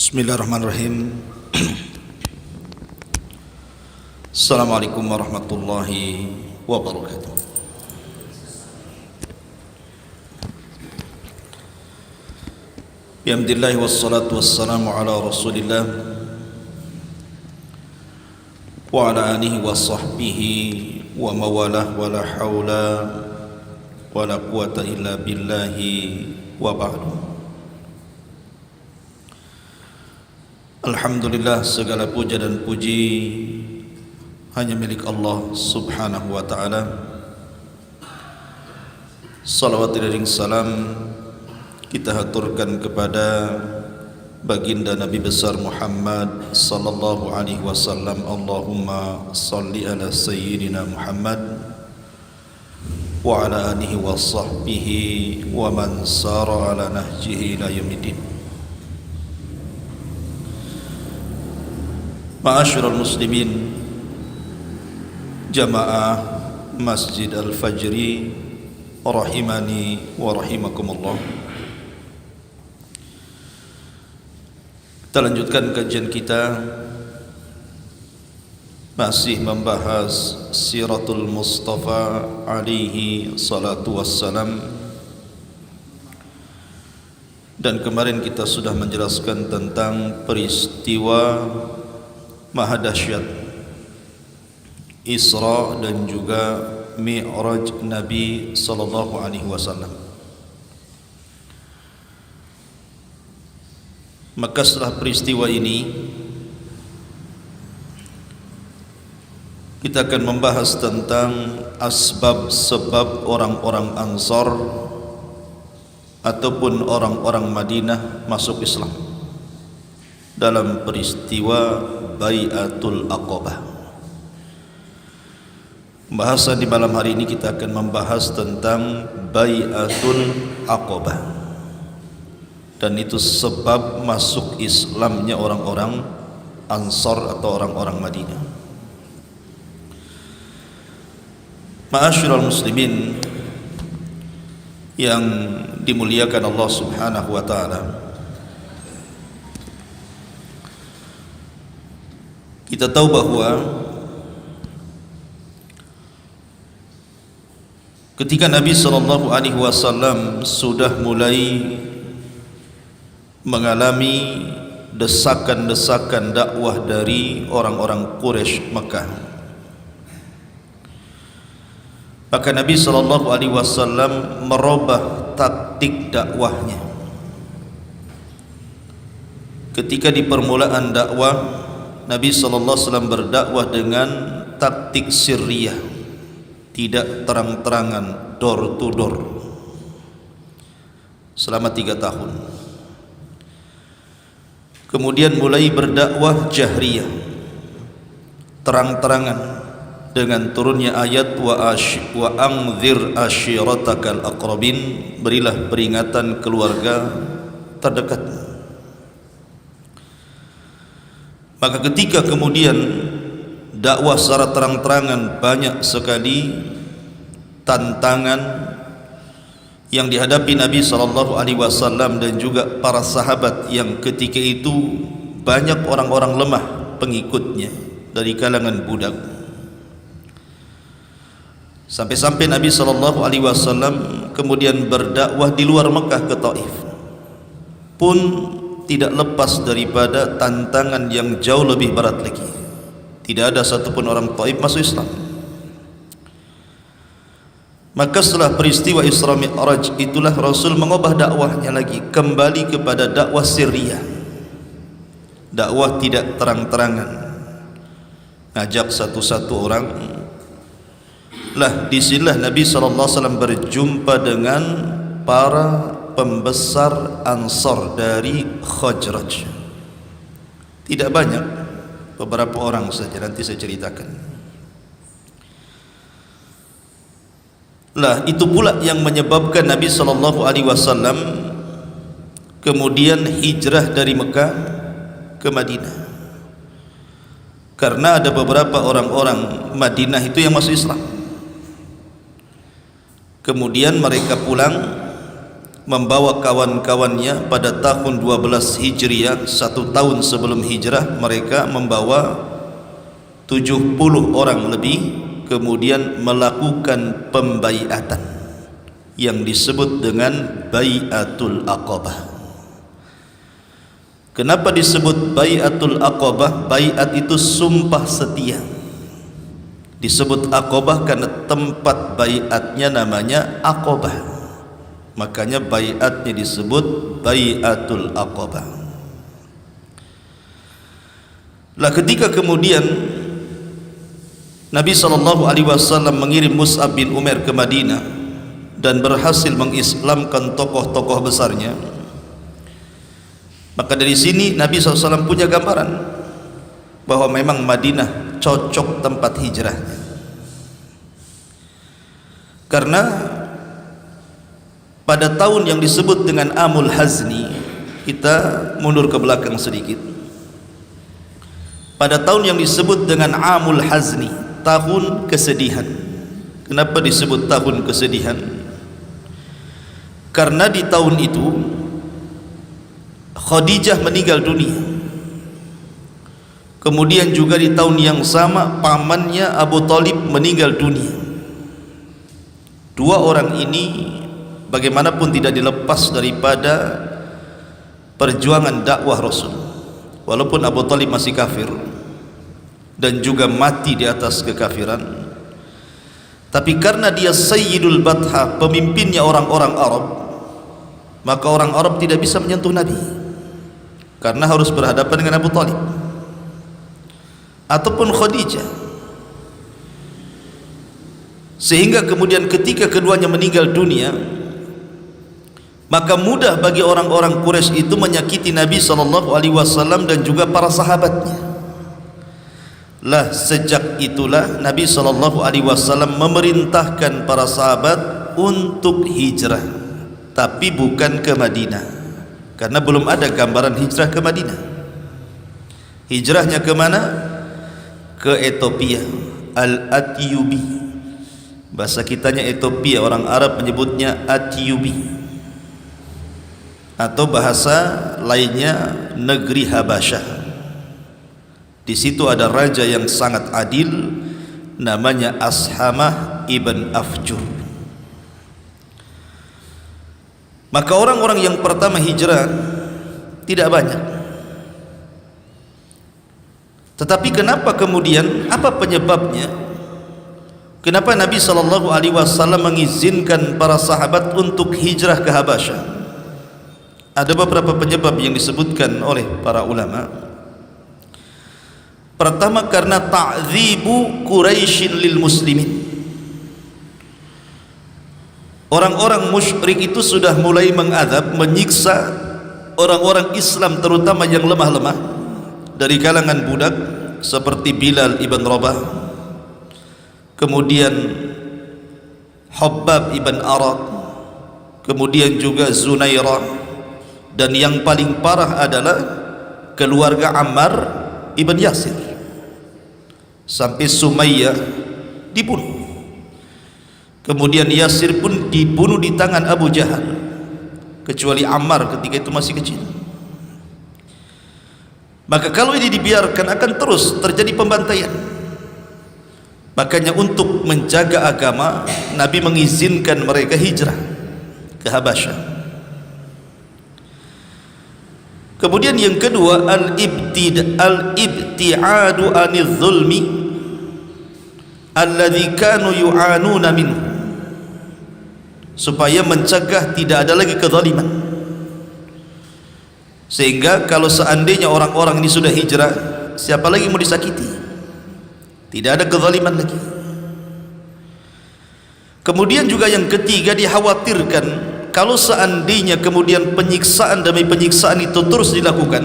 Bismillahirrahmanirrahim. Assalamualaikum warahmatullahi wabarakatuh. Bihamdillahi wassalatu wassalamu ala rasulillah wa ala alihi wa sahbihi wa mawalah wa la hawla wa la quwata illa billahi wa ba'du. Alhamdulillah, segala puja dan puji hanya milik Allah subhanahu wa ta'ala. Salawat dan salam kita haturkan kepada baginda Nabi besar Muhammad sallallahu alaihi wasallam. Allahumma salli ala sayyidina Muhammad wa ala alihi wa sahbihi wa man sara ala nahjihi ila yaumiddin. Ma'asyiral muslimin, jamaah Masjid Al-Fajri rahimani wa rahimakumullah. Kita lanjutkan kajian kita, masih membahas Siratul Mustafa alaihi salatu wassalam. Dan kemarin kita sudah menjelaskan tentang peristiwa maha dahsyat Isra dan juga Mi'raj Nabi sallallahu alaihi wasallam. Maka setelah peristiwa ini kita akan membahas tentang asbab-sebab orang-orang Ansar ataupun orang-orang Madinah masuk Islam dalam peristiwa Bai'atul Aqabah. Bahasan di malam hari ini kita akan membahas tentang Bai'atul Aqabah, dan itu sebab masuk Islamnya orang-orang Ansar atau orang-orang Madinah. Ma'asyiral muslimin yang dimuliakan Allah subhanahu wa ta'ala, kita tahu bahwa ketika Nabi sallallahu alaihi wasallam sudah mulai mengalami desakan-desakan dakwah dari orang-orang Quraisy Mekah, maka Nabi sallallahu alaihi wasallam merubah taktik dakwahnya. Ketika di permulaan dakwah, Nabi sallallahu alaihi wasallam berdakwah dengan taktik sirriyah, tidak terang-terangan, door to door, selama 3 tahun. Kemudian mulai berdakwah jahriyah, terang-terangan, dengan turunnya ayat wa anzir ashiratakal aqrabin, berilah peringatan keluarga terdekat. Maka ketika kemudian dakwah secara terang-terangan, banyak sekali tantangan yang dihadapi Nabi sallallahu alaihi wasallam dan juga para sahabat yang ketika itu banyak orang-orang lemah pengikutnya dari kalangan budak. Sampai-sampai Nabi sallallahu alaihi wasallam kemudian berdakwah di luar Mekah ke Taif, pun tidak lepas daripada tantangan yang jauh lebih berat lagi. Tidak ada satupun orang Taif masuk Islam. Maka setelah peristiwa Isra Mi'raj itulah Rasul mengubah dakwahnya lagi, kembali kepada dakwah sirriyah, dakwah tidak terang-terangan, ngajak satu-satu orang. Lah disinilah Nabi SAW berjumpa dengan para pembesar Ansar dari Khazraj. Tidak banyak, beberapa orang saja, nanti saya ceritakan. Lah itu pula yang menyebabkan Nabi SAW kemudian hijrah dari Mekah ke Madinah, karena ada beberapa orang-orang Madinah itu yang masuk Islam. Kemudian mereka pulang membawa kawan-kawannya pada tahun 12 Hijriah, 1 tahun sebelum hijrah. Mereka membawa 70 orang lebih, kemudian melakukan pembaiatan yang disebut dengan Bai'atul Aqabah. Kenapa disebut Bai'atul Aqabah? Bai'at itu sumpah setia. Disebut Aqabah karena tempat bai'atnya namanya Aqabah. Makanya bai'atnya disebut Bai'atul Aqabah. Lah ketika kemudian Nabi SAW mengirim Mus'ab bin Umair ke Madinah dan berhasil mengislamkan tokoh-tokoh besarnya, maka dari sini Nabi SAW punya gambaran bahwa memang Madinah cocok tempat hijrahnya. Karena pada tahun yang disebut dengan Amul Hazni, kita mundur ke belakang sedikit. Pada tahun yang disebut dengan Amul Hazni, tahun kesedihan. Kenapa disebut tahun kesedihan? Karena di tahun itu Khadijah meninggal dunia. Kemudian juga di tahun yang sama pamannya Abu Talib meninggal dunia. Dua orang ini bagaimanapun tidak dilepas daripada perjuangan dakwah Rasul. Walaupun Abu Talib masih kafir dan juga mati di atas kekafiran, tapi karena dia Sayyidul Batha, pemimpinnya orang-orang Arab, maka orang Arab tidak bisa menyentuh Nabi karena harus berhadapan dengan Abu Talib ataupun Khadijah. Sehingga kemudian ketika keduanya meninggal dunia, maka mudah bagi orang-orang Quraisy itu menyakiti Nabi SAW dan juga para sahabatnya. Lah sejak itulah Nabi SAW memerintahkan para sahabat untuk hijrah, tapi bukan ke Madinah, karena belum ada gambaran hijrah ke Madinah. Hijrahnya ke mana? Ke Ethiopia, Al-Atyubi. Bahasa kitanya Ethiopia, orang Arab menyebutnya Atyubi, atau bahasa lainnya negeri Habasyah. Di situ ada raja yang sangat adil, namanya Ashamah ibn Afjur. Maka orang-orang yang pertama hijrah tidak banyak. Tetapi kenapa kemudian, apa penyebabnya? Kenapa Nabi SAW mengizinkan para sahabat untuk hijrah ke Habasyah? Ada beberapa penyebab yang disebutkan oleh para ulama. Pertama, karena ta'dzibu Quraisyin lil muslimin. Orang-orang musyrik itu sudah mulai mengadab, menyiksa orang-orang Islam, terutama yang lemah-lemah dari kalangan budak seperti Bilal ibn Rabah, kemudian Hubbab ibn Arad, kemudian juga Zunairah, dan yang paling parah adalah keluarga Ammar ibn Yasir, sampai Sumayyah dibunuh. Kemudian Yasir pun dibunuh di tangan Abu Jahal, kecuali Ammar ketika itu masih kecil. Maka kalau ini dibiarkan akan terus terjadi pembantaian. Makanya untuk menjaga agama, Nabi mengizinkan mereka hijrah ke Habasyah. Kemudian yang kedua, al-ibti'adu anil zulmi alladhi kanu yu'anuna minhu, supaya mencegah tidak ada lagi kezaliman. Sehingga kalau seandainya orang-orang ini sudah hijrah, siapa lagi mau disakiti? Tidak ada kezaliman lagi. Kemudian juga yang ketiga, dikhawatirkan kalau seandainya kemudian penyiksaan demi penyiksaan itu terus dilakukan,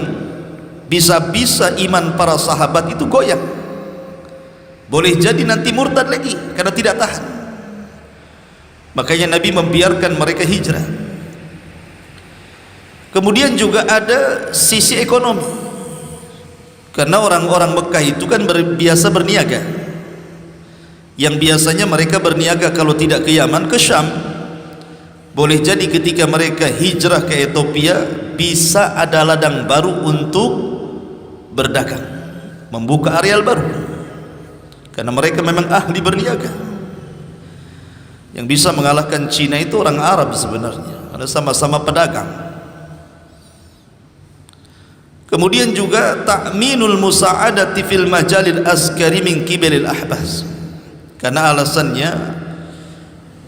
bisa-bisa iman para sahabat itu goyah. Boleh jadi nanti murtad lagi karena tidak tahan. Makanya Nabi membiarkan mereka hijrah. Kemudian juga ada sisi ekonomi, karena orang-orang Mekah itu kan biasa berniaga, yang biasanya mereka berniaga kalau tidak ke Yaman, ke Syam. Boleh jadi ketika mereka hijrah ke Ethiopia bisa ada ladang baru untuk berdagang, membuka areal baru, karena mereka memang ahli berniaga. Yang bisa mengalahkan Cina itu orang Arab sebenarnya, karena sama-sama pedagang. Kemudian juga ta'minul musa'adati fil majalil askari min kibalil ahbas, karena alasannya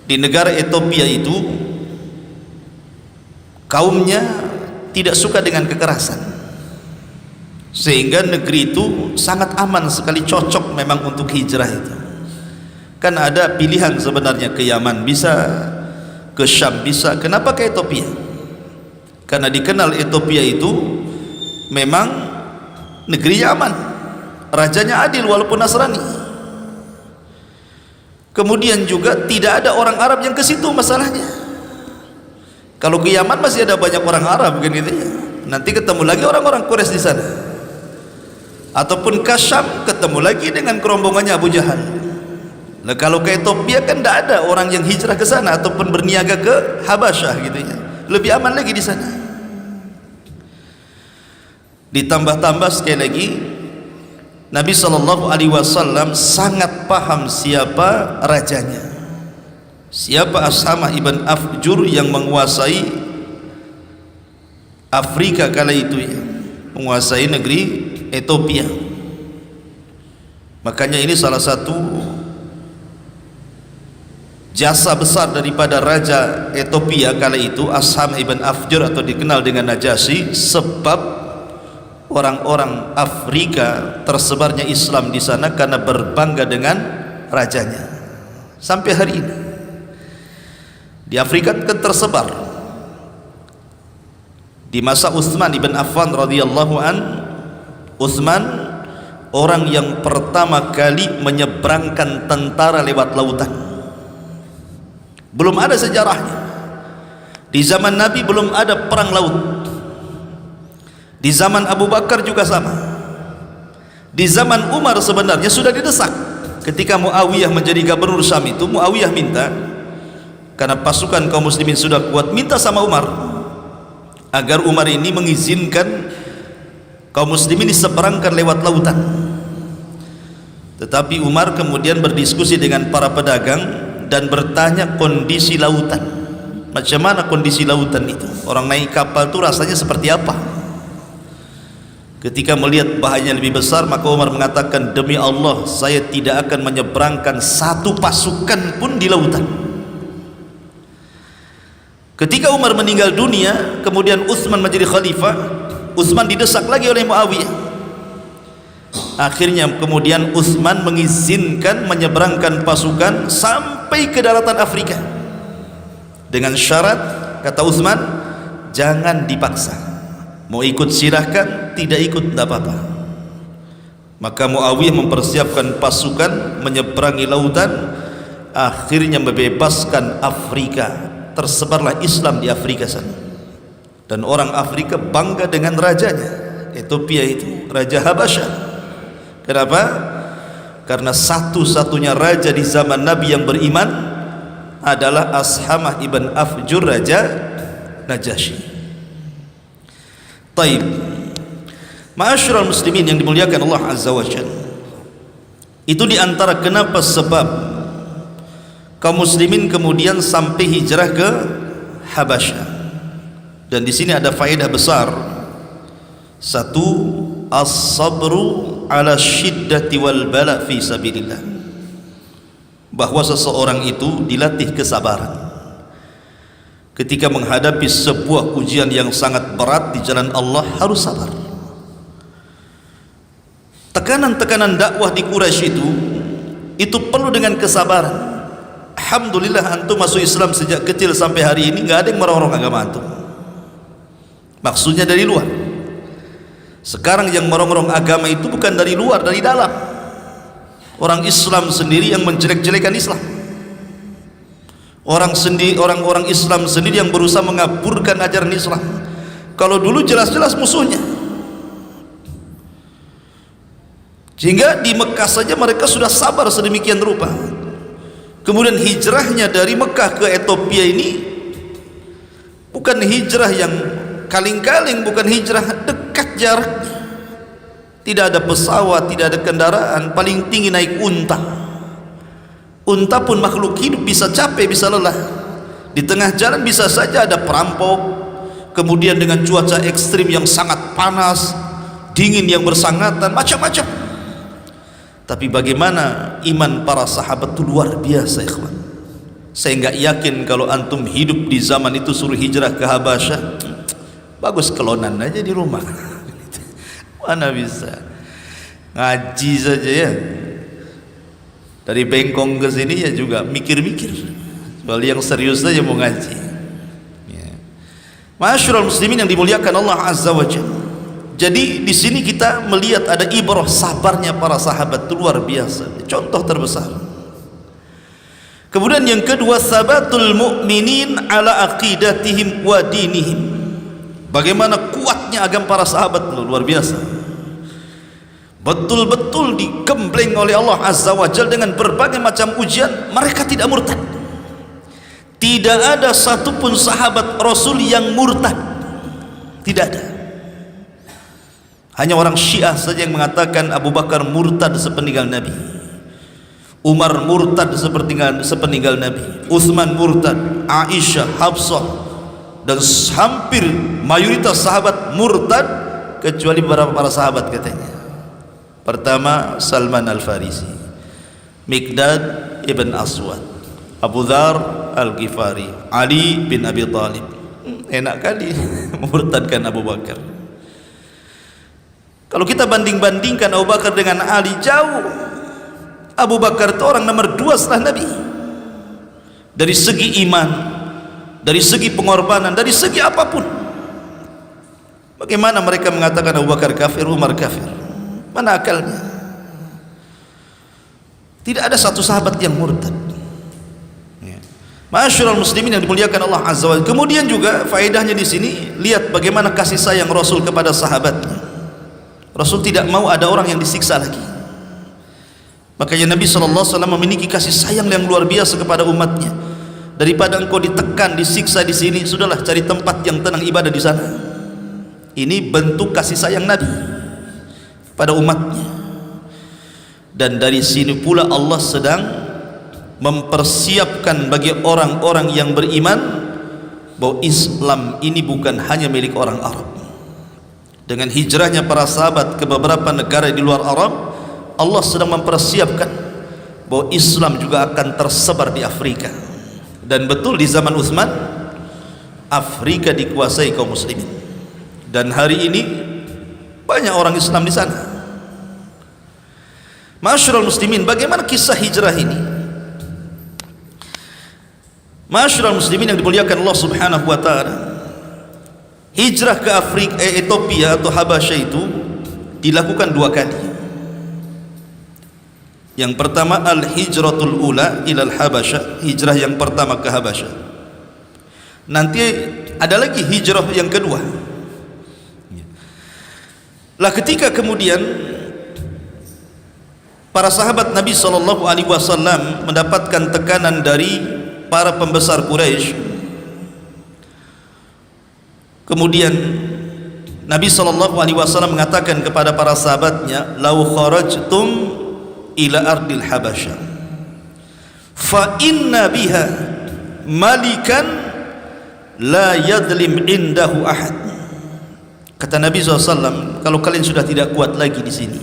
di negara Ethiopia itu kaumnya tidak suka dengan kekerasan, sehingga negeri itu sangat aman sekali, cocok memang untuk hijrah itu. Kan ada pilihan sebenarnya, ke Yaman bisa, ke Syam bisa. Kenapa ke Ethiopia? Karena dikenal Ethiopia itu memang negerinya aman, rajanya adil walaupun Nasrani. Kemudian juga tidak ada orang Arab yang ke situ masalahnya. Kalau ke Yaman masih ada banyak orang Arab kan gitu ya. Nanti ketemu lagi orang-orang Quraisy di sana. Ataupun ke Syam ketemu lagi dengan kerombongannya Abu Jahal. Nah, kalau ke Ethiopia kan tidak ada orang yang hijrah ke sana ataupun berniaga ke Habasyah gitu ya. Lebih aman lagi di sana. Ditambah-tambah sekali lagi, Nabi SAW sangat paham siapa rajanya, siapa Ashamah ibn Afjur yang menguasai Afrika kala itu ya, menguasai negeri Ethiopia. Makanya ini salah satu jasa besar daripada Raja Ethiopia kala itu, Ashamah ibn Afjur atau dikenal dengan Najasyi, sebab orang-orang Afrika tersebarnya Islam di sana karena berbangga dengan rajanya. Sampai hari ini di Afrika kan tersebar. Di masa Utsman ibn Affan radhiyallahu an, Utsman orang yang pertama kali menyeberangkan tentara lewat lautan. Belum ada sejarahnya. Di zaman Nabi belum ada perang laut. Di zaman Abu Bakar juga sama. Di zaman Umar sebenarnya sudah didesak. Ketika Muawiyah menjadi gubernur Syam itu, Muawiyah minta, karena pasukan kaum muslimin sudah kuat, minta sama Umar agar Umar ini mengizinkan kaum muslimin diseberangkan lewat lautan. Tetapi Umar kemudian berdiskusi dengan para pedagang dan bertanya kondisi lautan. Macam mana kondisi lautan itu? Orang naik kapal itu rasanya seperti apa? Ketika melihat bahayanya lebih besar, maka Umar mengatakan, demi Allah saya tidak akan menyeberangkan satu pasukan pun di lautan. Ketika Umar meninggal dunia, kemudian Utsman menjadi khalifah. Utsman didesak lagi oleh Muawiyah. Akhirnya kemudian Utsman mengizinkan menyeberangkan pasukan sampai ke daratan Afrika, dengan syarat, kata Utsman, jangan dipaksa. Mau ikut silahkan, tidak ikut tidak apa-apa. Maka Muawiyah mempersiapkan pasukan menyeberangi lautan, akhirnya membebaskan Afrika. Tersebarlah Islam di Afrika sana, dan orang Afrika bangga dengan rajanya. Ethiopia itu Raja Habasyah. Kenapa? Karena satu-satunya raja di zaman Nabi yang beriman adalah Ashamah ibn Afjur, Raja Najasyi. Taib, ma'asyiral muslimin yang dimuliakan Allah Azza wa Jalla, itu diantara kenapa sebab kaum muslimin kemudian sampai hijrah ke Habasyah. Dan di sini ada faedah besar. Satu, as-sabru ala syiddati wal bala fi sabilillah, bahwa seseorang itu dilatih kesabaran ketika menghadapi sebuah ujian yang sangat berat di jalan Allah. Harus sabar. Tekanan-tekanan dakwah di Quraisy itu perlu dengan kesabaran. Alhamdulillah antum masuk Islam sejak kecil sampai hari ini nggak ada yang merongrong agama antum. Maksudnya dari luar. Sekarang yang merongrong agama itu bukan dari luar, dari dalam. Orang Islam sendiri yang menjelek-jelekan Islam. Orang-orang Islam sendiri yang berusaha mengaburkan ajaran Islam. Kalau dulu jelas-jelas musuhnya. Sehingga di Mekah saja mereka sudah sabar sedemikian rupa. Kemudian hijrahnya dari Mekah ke Ethiopia ini Bukan hijrah yang kaling-kaling, bukan hijrah dekat jaraknya. Tidak ada pesawat, tidak ada kendaraan, paling tinggi naik unta. Unta pun makhluk hidup, bisa capek, bisa lelah. Di tengah jalan bisa saja ada perampok, kemudian dengan cuaca ekstrim yang sangat panas, dingin yang bersangatan, macam-macam. Tapi bagaimana iman para sahabat itu luar biasa, ikhwan. Saya enggak yakin kalau antum hidup di zaman itu suruh hijrah ke Habasyah, bagus kelonan aja di rumah. Mana bisa ngaji saja ya, dari Bengkong ke sini ya juga mikir-mikir, soal yang serius saja mau ngaji ya. Ma'asyiral muslimin yang dimuliakan Allah Azza wa Jalla. Jadi di sini kita melihat ada ibrah sabarnya para sahabat, itu luar biasa, contoh terbesar. Kemudian yang kedua, sabatul mu'minin ala aqidatihim wa dinihim. Bagaimana kuatnya agama para sahabat, luar biasa. Betul-betul digembleng oleh Allah Azza wa Jalla dengan berbagai macam ujian, mereka tidak murtad. Tidak ada satupun sahabat Rasul yang murtad, tidak ada. Hanya orang Syiah saja yang mengatakan Abu Bakar murtad sepeninggal Nabi, Umar murtad sepeninggal Nabi, Utsman murtad, Aisyah, Hafsah, dan hampir mayoritas sahabat murtad kecuali beberapa para sahabat katanya. Pertama Salman Al-Farisi, Miqdad ibn Aswad, Abu Dzar Al-Ghifari, Ali bin Abi Thalib. Enak kali murtadkan Abu Bakar. Kalau kita banding-bandingkan Abu Bakar dengan Ali, jauh. Abu Bakar itu orang nomor 2 setelah Nabi, dari segi iman, dari segi pengorbanan, dari segi apapun. Bagaimana mereka mengatakan Abu Bakar kafir, Umar kafir? Mana akalnya? Tidak ada satu sahabat yang murtad. Ma'asyiral muslimin yang dimuliakan Allah Azza wa Jalla. Kemudian juga faedahnya di sini, lihat bagaimana kasih sayang Rasul kepada sahabatnya. Rasul tidak mau ada orang yang disiksa lagi. Makanya Nabi SAW memiliki kasih sayang yang luar biasa kepada umatnya. Daripada engkau ditekan, disiksa di sini, sudahlah cari tempat yang tenang ibadah di sana. Ini bentuk kasih sayang Nabi pada umatnya. Dan dari sini pula Allah sedang mempersiapkan bagi orang-orang yang beriman bahwa Islam ini bukan hanya milik orang Arab. Dengan hijrahnya para sahabat ke beberapa negara di luar Arab, Allah sedang mempersiapkan bahwa Islam juga akan tersebar di Afrika. Dan betul di zaman Utsman, Afrika dikuasai kaum muslimin. Dan hari ini banyak orang Islam di sana. Ma'asyiral muslimin, bagaimana kisah hijrah ini? Ma'asyiral muslimin yang dimuliakan Allah Subhanahu wa taala, hijrah ke Afrika, Ethiopia atau Habasyah itu dilakukan 2 kali. Yang pertama al-hijratul ula ilal Habasyah, hijrah yang pertama ke Habasyah. Nanti ada lagi hijrah yang kedua. Lah ketika kemudian para sahabat Nabi SAW mendapatkan tekanan dari para pembesar Quraisy, kemudian Nabi SAW mengatakan kepada para sahabatnya, lau kharajtum ila ardil Habasyah fa inna biha malikan la yadlim indahu ahad. Kata Nabi SAW, kalau kalian sudah tidak kuat lagi di sini,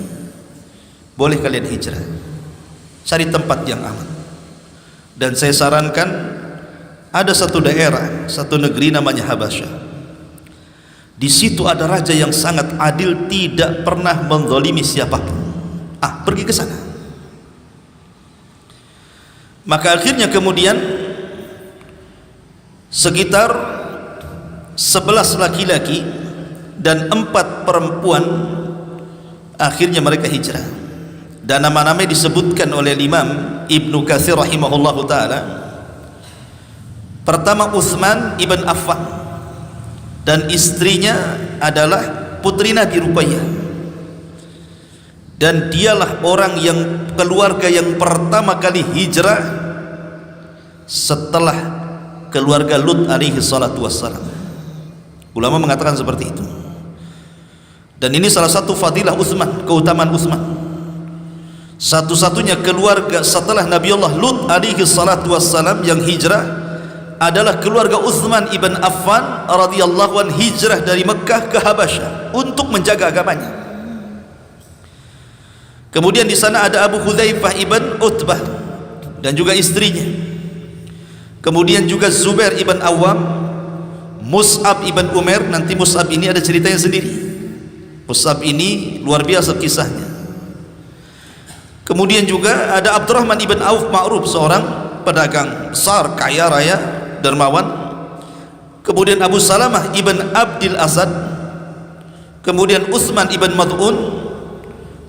boleh kalian hijrah, cari tempat yang aman. Dan saya sarankan ada satu daerah, satu negeri namanya Habasyah. Di situ ada raja yang sangat adil, tidak pernah menzalimi siapapun. Pergi ke sana. Maka akhirnya kemudian sekitar 11 laki-laki dan 4 perempuan akhirnya mereka hijrah. Dan nama-nama disebutkan oleh Imam Ibnu Katsir rahimahullahu taala. Pertama Utsman ibn Affan, dan istrinya adalah putri Nabi Ruqayyah. Dan dialah orang yang keluarga yang pertama kali hijrah setelah keluarga Lut alaihi salatu wassalam. Ulama mengatakan seperti itu. Dan ini salah satu fadilah Utsman, keutamaan Utsman. Satu-satunya keluarga setelah Nabi Allah Lut alaihi salatu wassalam yang hijrah adalah keluarga Utsman ibn Affan radhiyallahu anhu, hijrah dari Mekah ke Habasyah untuk menjaga agamanya. Kemudian di sana ada Abu Hudzaifah ibn Utbah dan juga istrinya. Kemudian juga Zubair ibn Awam, Mus'ab ibn Umair. Nanti Mus'ab ini ada ceritanya sendiri. Mus'ab ini luar biasa kisahnya. Kemudian juga ada Abdurrahman ibn Auf Ma'ruf, seorang pedagang besar, kaya raya, dermawan. Kemudian Abu Salamah ibn Abdil Asad. Kemudian Utsman ibn Mad'un.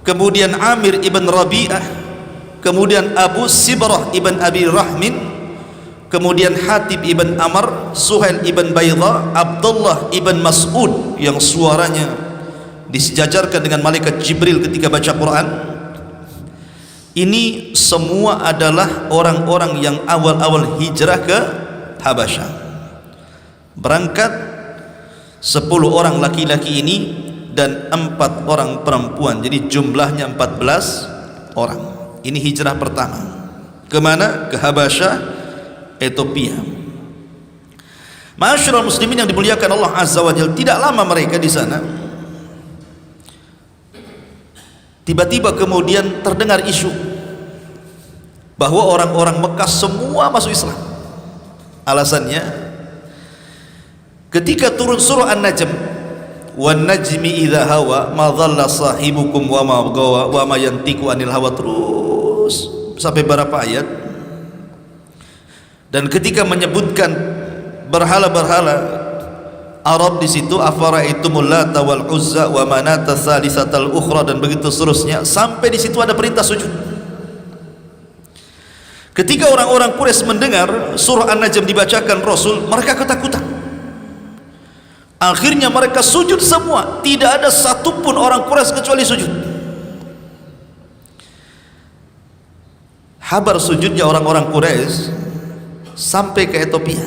Kemudian Amir ibn Rabi'ah. Kemudian Abu Sibrah ibn Abi Rahmin. Kemudian Hatib ibn Amr, Suhail ibn Baydha, Abdullah ibn Mas'ud yang suaranya disejajarkan dengan malaikat Jibril ketika baca Quran. Ini semua adalah orang-orang yang awal-awal hijrah ke Habasyah. Berangkat 10 orang laki-laki ini dan 4 orang perempuan, jadi jumlahnya 14 orang. Ini hijrah pertama. Kemana? Ke Habasyah, Ethiopia. Ma'asyiral muslimin yang dimuliakan Allah Azza wa Jalla, tidak lama mereka di sana, tiba-tiba kemudian terdengar isu bahwa orang-orang Mekah semua masuk Islam. Alasannya, ketika turun surah An-Najm, wan najmi idza hawa ma dhalla sahibukum wa ma gawa wa ma yantiqu anil hawa, terus sampai berapa ayat. Dan ketika menyebutkan berhala-berhala Arab di situ, afara'aitumul Lata wal Uzza wa manata tsalitsatal ukhra, dan begitu seterusnya, sampai di situ ada perintah sujud. Ketika orang-orang Quraisy mendengar surah An-Najm dibacakan Rasul, mereka ketakutan. Akhirnya mereka sujud semua, tidak ada satupun orang Quraisy kecuali sujud. Kabar sujudnya orang-orang Quraisy sampai ke Ethiopia.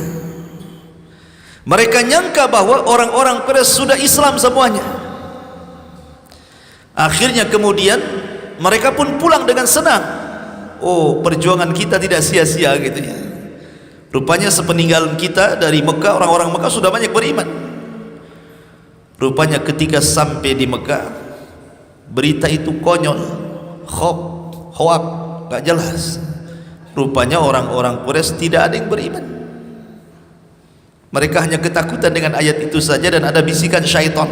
Mereka nyangka bahwa orang-orang Quraisy sudah Islam semuanya. Akhirnya kemudian mereka pun pulang dengan senang. Oh, perjuangan kita tidak sia-sia gitu ya. Rupanya sepeninggalan kita dari Mekah, orang-orang Mekah sudah banyak beriman. Rupanya ketika sampai di Mekah, berita itu konyol, hoak, gak jelas. Rupanya orang-orang Quraisy tidak ada yang beriman. Mereka hanya ketakutan dengan ayat itu saja, dan ada bisikan syaitan.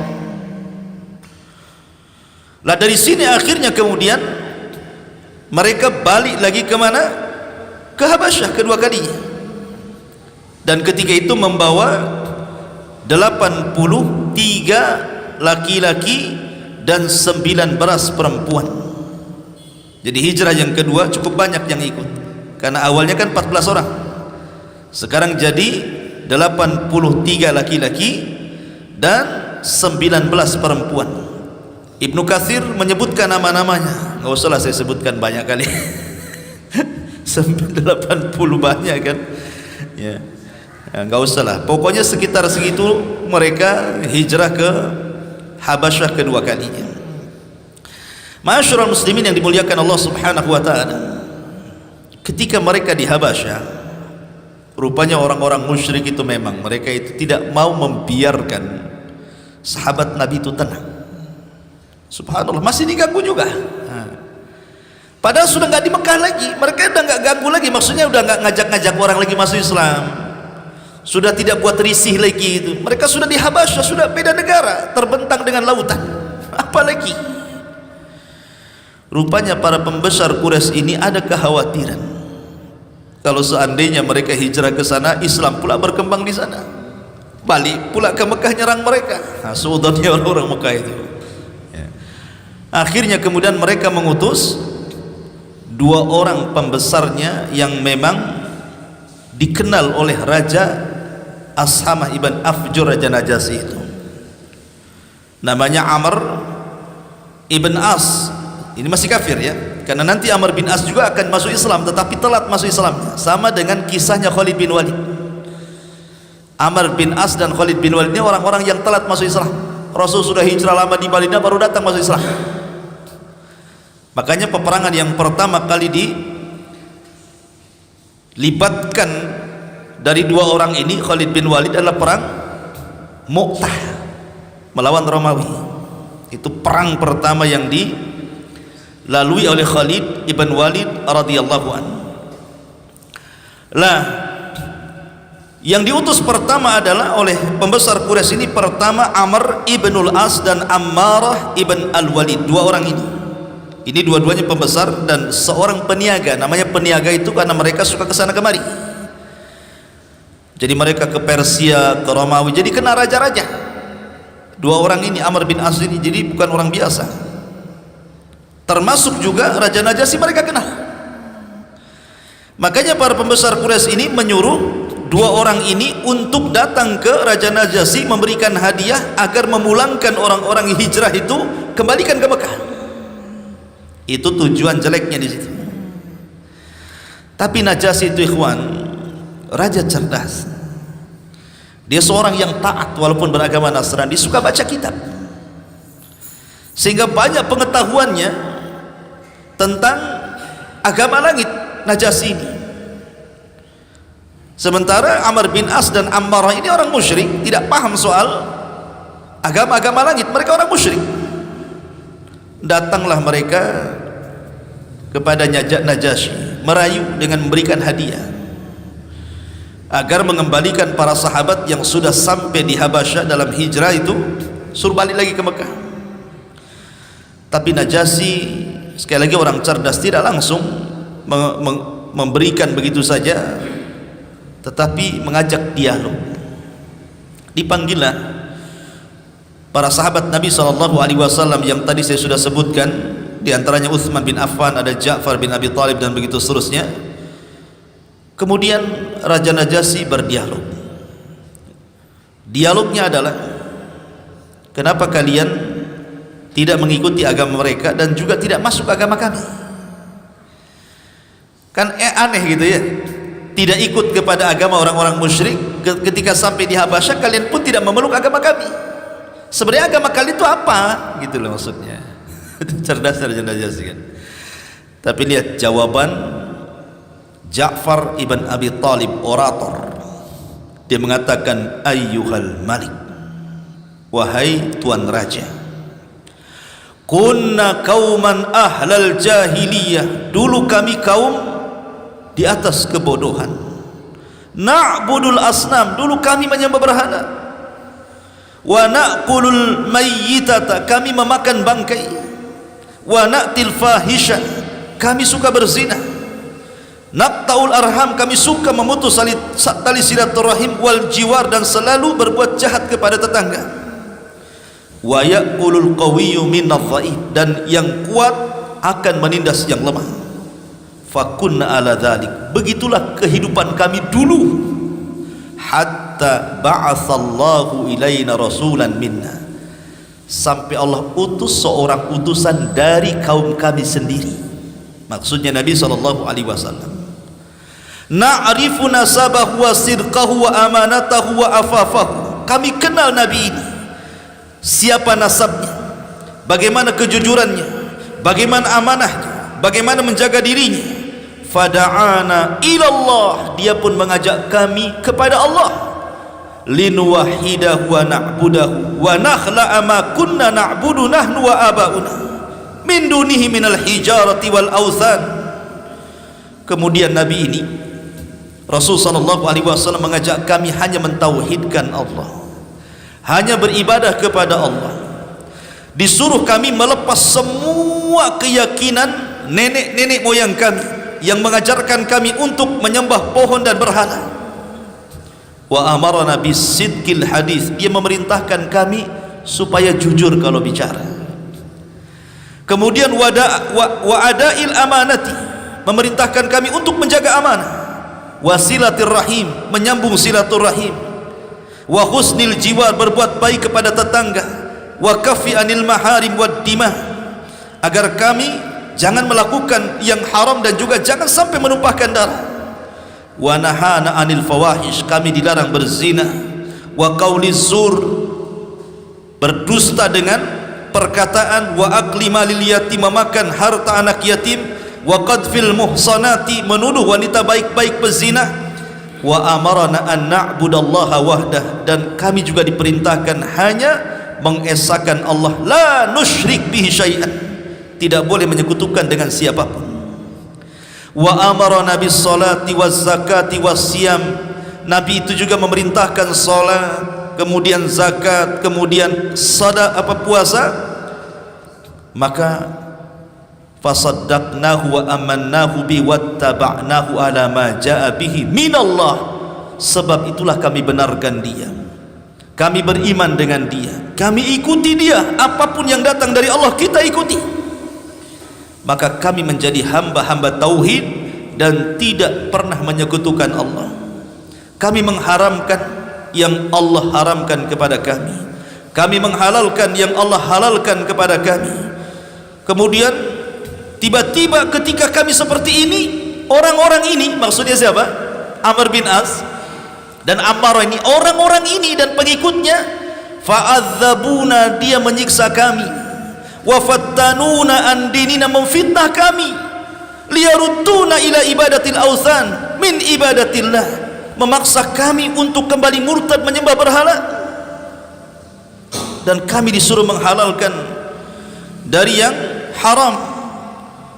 Lah dari sini akhirnya kemudian mereka balik lagi ke mana? Ke Habasyah kedua kalinya. Dan ketika itu membawa 83 laki-laki dan 19 perempuan. Jadi hijrah yang kedua cukup banyak yang ikut, karena awalnya kan 14 orang, sekarang jadi 83 laki-laki dan 19 perempuan. Ibnu Katsir menyebutkan nama-namanya, nggak usahlah saya sebutkan banyak kali. 80 banyak kan ya, nggak usahlah, pokoknya sekitar segitu mereka hijrah ke Habasyah kedua kalinya. Ma'asyiral muslimin yang dimuliakan Allah Subhanahu wa taala, ketika mereka di Habasyah, rupanya orang-orang musyrik itu memang mereka itu tidak mau membiarkan sahabat Nabi itu tenang. Subhanallah, masih diganggu juga. Padahal sudah nggak di Mekah lagi, mereka udah nggak ganggu lagi, maksudnya udah nggak ngajak-ngajak orang lagi masuk Islam, sudah tidak buat risih lagi itu. Mereka sudah di Habasyah, sudah beda negara, terbentang dengan lautan, apalagi. Rupanya para pembesar Quraisy ini ada kekhawatiran, kalau seandainya mereka hijrah ke sana, Islam pula berkembang di sana, balik pula ke Mekah nyerang mereka. Nah, suudahnya orang-orang Mekah itu ya. Akhirnya kemudian mereka mengutus 2 orang pembesarnya yang memang dikenal oleh Raja Ashamah ibn Afjur, Raja Najasyi itu, namanya Amr ibn As. Ini masih kafir ya, karena nanti Amr bin As juga akan masuk Islam, tetapi telat masuk Islamnya, sama dengan kisahnya Khalid bin Walid. Amr bin As dan Khalid bin Walid ini orang-orang yang telat masuk Islam. Rasul sudah hijrah lama di Madinah baru datang masuk Islam. Makanya peperangan yang pertama kali dilibatkan dari dua orang ini, Khalid bin Walid, adalah perang Mu'tah melawan Romawi. Itu perang pertama yang dilalui oleh Khalid ibn Walid radhiyallahu anhu. Lah, yang diutus pertama adalah oleh pembesar Quraisy ini pertama Amr ibnul As dan Ammarah ibn al-Walid. Dua orang ini dua-duanya pembesar dan seorang peniaga. Namanya peniaga itu karena mereka suka kesana kemari. Jadi mereka ke Persia, ke Romawi, jadi kena raja-raja. Dua orang ini, Amr bin As ini, jadi bukan orang biasa. Termasuk juga Raja Najasyi mereka kenal. Makanya para pembesar Quraisy ini menyuruh dua orang ini untuk datang ke Raja Najasyi memberikan hadiah agar memulangkan orang-orang hijrah itu, kembalikan ke Mekah. Itu tujuan jeleknya di situ. Tapi Najasyi itu, ikhwan, raja cerdas. Dia seorang yang taat walaupun beragama Nasrani, suka baca kitab, sehingga banyak pengetahuannya tentang agama langit Najasyi ini. Sementara Amr bin As dan Ammarah ini orang musyrik, tidak paham soal agama-agama langit. Mereka orang musyrik. Datanglah mereka kepada Najasyi, merayu dengan memberikan hadiah agar mengembalikan para sahabat yang sudah sampai di Habasyah dalam hijrah itu, suruh balik lagi ke Mekah. Tapi Najasyi, sekali lagi orang cerdas, tidak langsung memberikan begitu saja, tetapi mengajak dialog. Dipanggillah para sahabat Nabi SAW yang tadi saya sudah sebutkan, di antaranya Utsman bin Affan, ada Ja'far bin Abi Thalib dan begitu seterusnya. Kemudian Raja Najasyi berdialog. Dialognya adalah, kenapa kalian tidak mengikuti agama mereka dan juga tidak masuk agama kami? Kan aneh gitu ya, tidak ikut kepada agama orang-orang musyrik, ketika sampai di Habasyah kalian pun tidak memeluk agama kami. Sebenarnya agama kalian itu apa? Gitu loh maksudnya. Cerdas Raja Najasyi kan. Tapi lihat jawaban Ja'far ibn Abi Thalib, orator. Dia mengatakan, ayyuhal malik, wahai tuan raja, kunna kauman ahlal jahiliyah, dulu kami kaum di atas kebodohan. Na'budul asnam, dulu kami menyembah berhala. Wa na'kulul mayyitata, kami memakan bangkai. Wa na'til fahisha, kami suka berzina. Naqta'ul arham, kami suka memutus tali silaturahim. Wal jiwar, dan selalu berbuat jahat kepada tetangga. Wa ya'kulul qawiyyu minadh dhaif, dan yang kuat akan menindas yang lemah. Fakunna ala dhalik, begitulah kehidupan kami dulu, hatta ba'atsallahu ilaina rasulan minna, sampai Allah utus seorang utusan dari kaum kami sendiri. Maksudnya Nabi SAW. Na'rifu nasabahu wa sidqahu wa amanatahu wa afafahu, kami kenal Nabi ini, siapa nasabnya, bagaimana kejujurannya, bagaimana amanahnya, bagaimana menjaga dirinya. Fada'ana ilallah, dia pun mengajak kami kepada Allah. Linuwahidahu wa na'budahu wa nakhla'a ma kunna na'budu nahnu wa aba'una min dunihi minal hijarati wal awthan. Kemudian Nabi ini, Rasul SAW, mengajak kami hanya mentauhidkan Allah, hanya beribadah kepada Allah. Disuruh kami melepas semua keyakinan nenek-nenek moyang kami yang mengajarkan kami untuk menyembah pohon dan berhala. Wa amarana bisidqil hadis, dia memerintahkan kami supaya jujur kalau bicara. Kemudian wa adail amanati, memerintahkan kami untuk menjaga amanah. Wasilatir rahim, menyambung silaturahim. Wa husnil jiwar, berbuat baik kepada tetangga. Wa kafi anil maharim wad dimah, agar kami jangan melakukan yang haram dan juga jangan sampai menumpahkan darah. wa nahana 'anil fawahish, kami dilarang berzina, wa qauliz zur, berdusta dengan perkataan, wa akli malil yatim, memakan harta anak yatim, wa qadfil muhsanati, menuduh wanita baik-baik pezina, wa amarana an na'budallaha wahdah, dan kami juga diperintahkan hanya mengesahkan Allah, la nusyrik bihi syai'an, tidak boleh menyekutukan dengan siapapun. Wa amarana bis salati waz zakati was siyam, Nabi itu juga memerintahkan salat, kemudian zakat, kemudian puasa. Maka fasaddaqnahu wa amannahu bi wattaba'nahu ala ma jaa bihi minallah, sebab itulah kami benarkan dia, kami beriman dengan dia, kami ikuti dia, apapun yang datang dari Allah kita ikuti. Maka kami menjadi hamba-hamba tauhid dan tidak pernah menyekutukan Allah. Kami mengharamkan yang Allah haramkan kepada kami, kami menghalalkan yang Allah halalkan kepada kami. Kemudian tiba-tiba ketika kami seperti ini, orang-orang ini, maksudnya siapa? Amr bin As dan Ammar ini, orang-orang ini dan pengikutnya, fa'adzabuna, dia menyiksa kami, wa fattanuna an dinina, memfitnah kami, liyarudduna ila ibadatil authan min ibadatillah, memaksa kami untuk kembali murtad menyembah berhala, dan kami disuruh menghalalkan dari yang haram.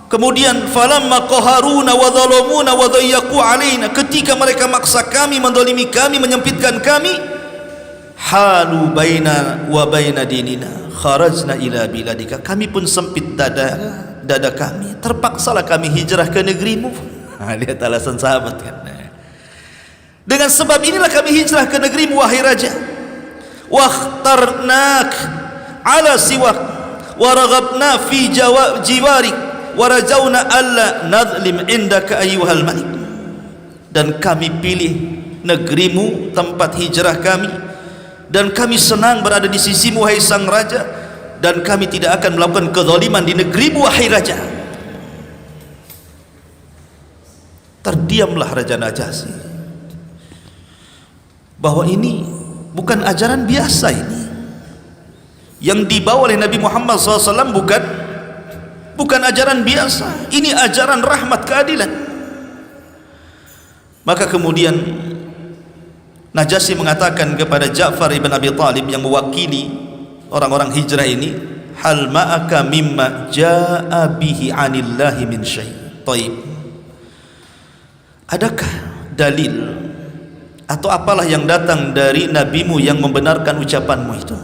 Kemudian falamma qaharuna wa zalamuna wa dhayyaqu alaina, ketika mereka maksa kami, mendolimi kami, menyempitkan kami, halu baina wa baina dinina kharajna ila biladika, kami pun sempit dada kami, terpaksalah kami hijrah ke negerimu. Lihat alasan sahabat kan. Dengan sebab inilah kami hijrah ke negerimu wahai raja. Wakhtarnak ala siwak wa raghabna fi jiwarik wa rajawna alla nadlim indaka ayyuhal malik, dan kami pilih negerimu tempat hijrah kami, dan kami senang berada di sisimu wahai sang raja, dan kami tidak akan melakukan kezaliman di negerimu wahai raja. Terdiamlah Raja Najasyi, bahwa ini bukan ajaran biasa, ini yang dibawa oleh Nabi Muhammad SAW bukan ajaran biasa, ini ajaran rahmat, keadilan. Maka kemudian Najasyi mengatakan kepada Ja'far ibn Abi Talib yang mewakili orang-orang hijrah ini, hal ma'aka mimma ja'a bihi 'anillahi min syai'. Taib, adakah dalil atau apalah yang datang dari nabimu yang membenarkan ucapanmu itu?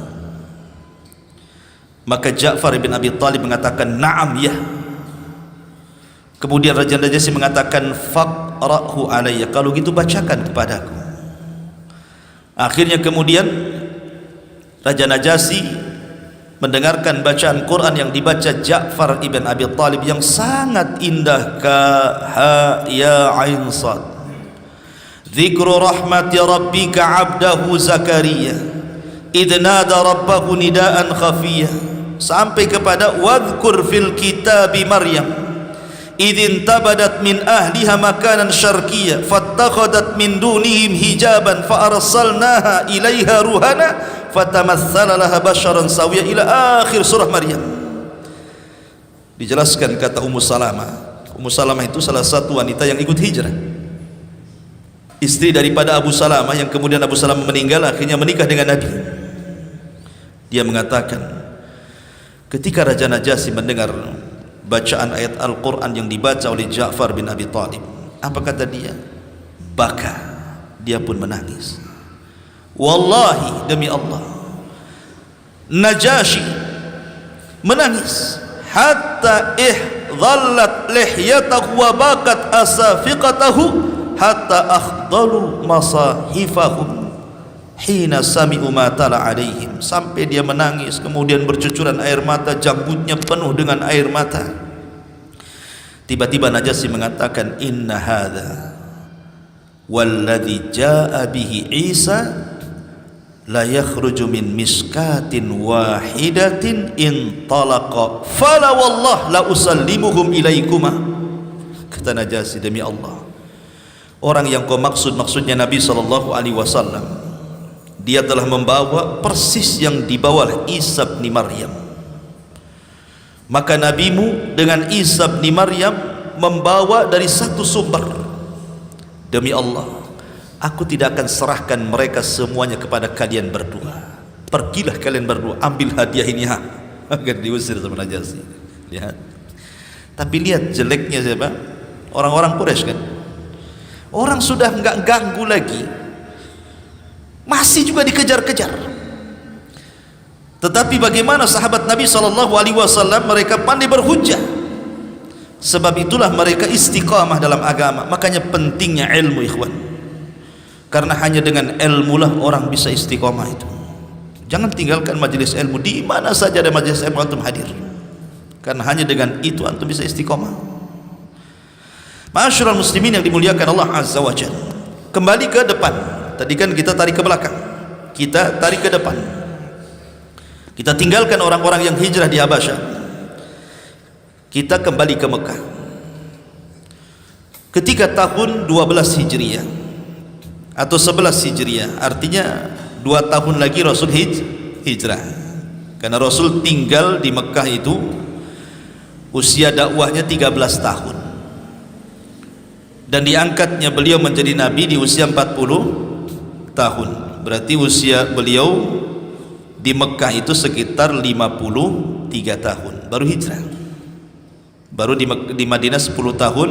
Maka Ja'far ibn Abi Talib mengatakan, na'am, ya. Kemudian Raja Najasyi mengatakan, faqra'hu alayya, kalau gitu bacakan kepadaku. Akhirnya kemudian Raja Najasyi mendengarkan bacaan Quran yang dibaca Ja'far ibn Abi Talib yang sangat indah, ka ha ya ain sad, dzikru rahmati rabbika 'abdahu Zakaria idh nada rabbahu nidaan khafiyah, sampai kepada wadhkur fil kitabi Maryam idin tabadat min ahliha makanan syarqiyya fattakhadat min dunihim hijaban fa arsalnaha ilaiha ruhana fatamassala laha basharan sawiyya, ila akhir surah Maryam. Dijelaskan kata Ummu Salamah. Ummu Salamah itu salah satu wanita yang ikut hijrah, istri daripada Abu Salamah, yang kemudian Abu Salamah meninggal, akhirnya menikah dengan Nabi. Dia mengatakan, ketika Raja Najasyi mendengar bacaan ayat Al-Quran yang dibaca oleh Ja'far bin Abi Talib, apa kata dia? Baka, dia pun menangis. Wallahi, demi Allah, Najasyi menangis hatta dhallat lihyatahu wa bakat asafiqatahu hatta akhdalu masahifahum hina sami'u ma tala alaihim, sampai dia menangis kemudian bercucuran air mata, janggutnya penuh dengan air mata. Tiba-tiba Najasyi mengatakan, inna hadza walladzi jaa bihi Isa la yakhruju min miskatin wahidatin in talaqa fala wallah la usallimuhum ilaikuma. Kata Najasyi, demi Allah, orang yang kau maksudnya Nabi SAW, dia telah membawa persis yang dibawa oleh Isa bin Maryam. Maka nabimu dengan Isa bin Maryam membawa dari satu sumber. Demi Allah, aku tidak akan serahkan mereka semuanya kepada kalian berdua. Pergilah kalian berdua, ambil hadiah ini, agar diusir sama Najasyi. Lihat. Tapi lihat jeleknya siapa? Orang-orang Quraisy kan. Orang sudah enggak ganggu lagi, masih juga dikejar-kejar. Tetapi bagaimana sahabat Nabi SAW, mereka pandai berhujjah. Sebab itulah mereka istiqamah dalam agama. Makanya pentingnya ilmu, ikhwan. Karena hanya dengan ilmu lah orang bisa istiqamah itu. Jangan tinggalkan majelis ilmu, di mana saja ada majelis ilmu antum hadir. Karena hanya dengan itu antum bisa istiqamah. Ma'asyiral muslimin yang dimuliakan Allah Azza wa Jalla. Kembali ke depan. Tadi kan kita tarik ke belakang, kita tarik ke depan. Kita tinggalkan orang-orang yang hijrah di Habasyah. Kita kembali ke Mekah. Ketika tahun 12 Hijriah atau 11 Hijriah, artinya 2 tahun lagi Rasul hijrah. Karena Rasul tinggal di Mekah itu usia dakwahnya 13 tahun. Dan diangkatnya beliau menjadi nabi di usia 40 tahun. Berarti usia beliau di Mekah itu sekitar 53 tahun baru hijrah. Baru di Madinah 10 tahun,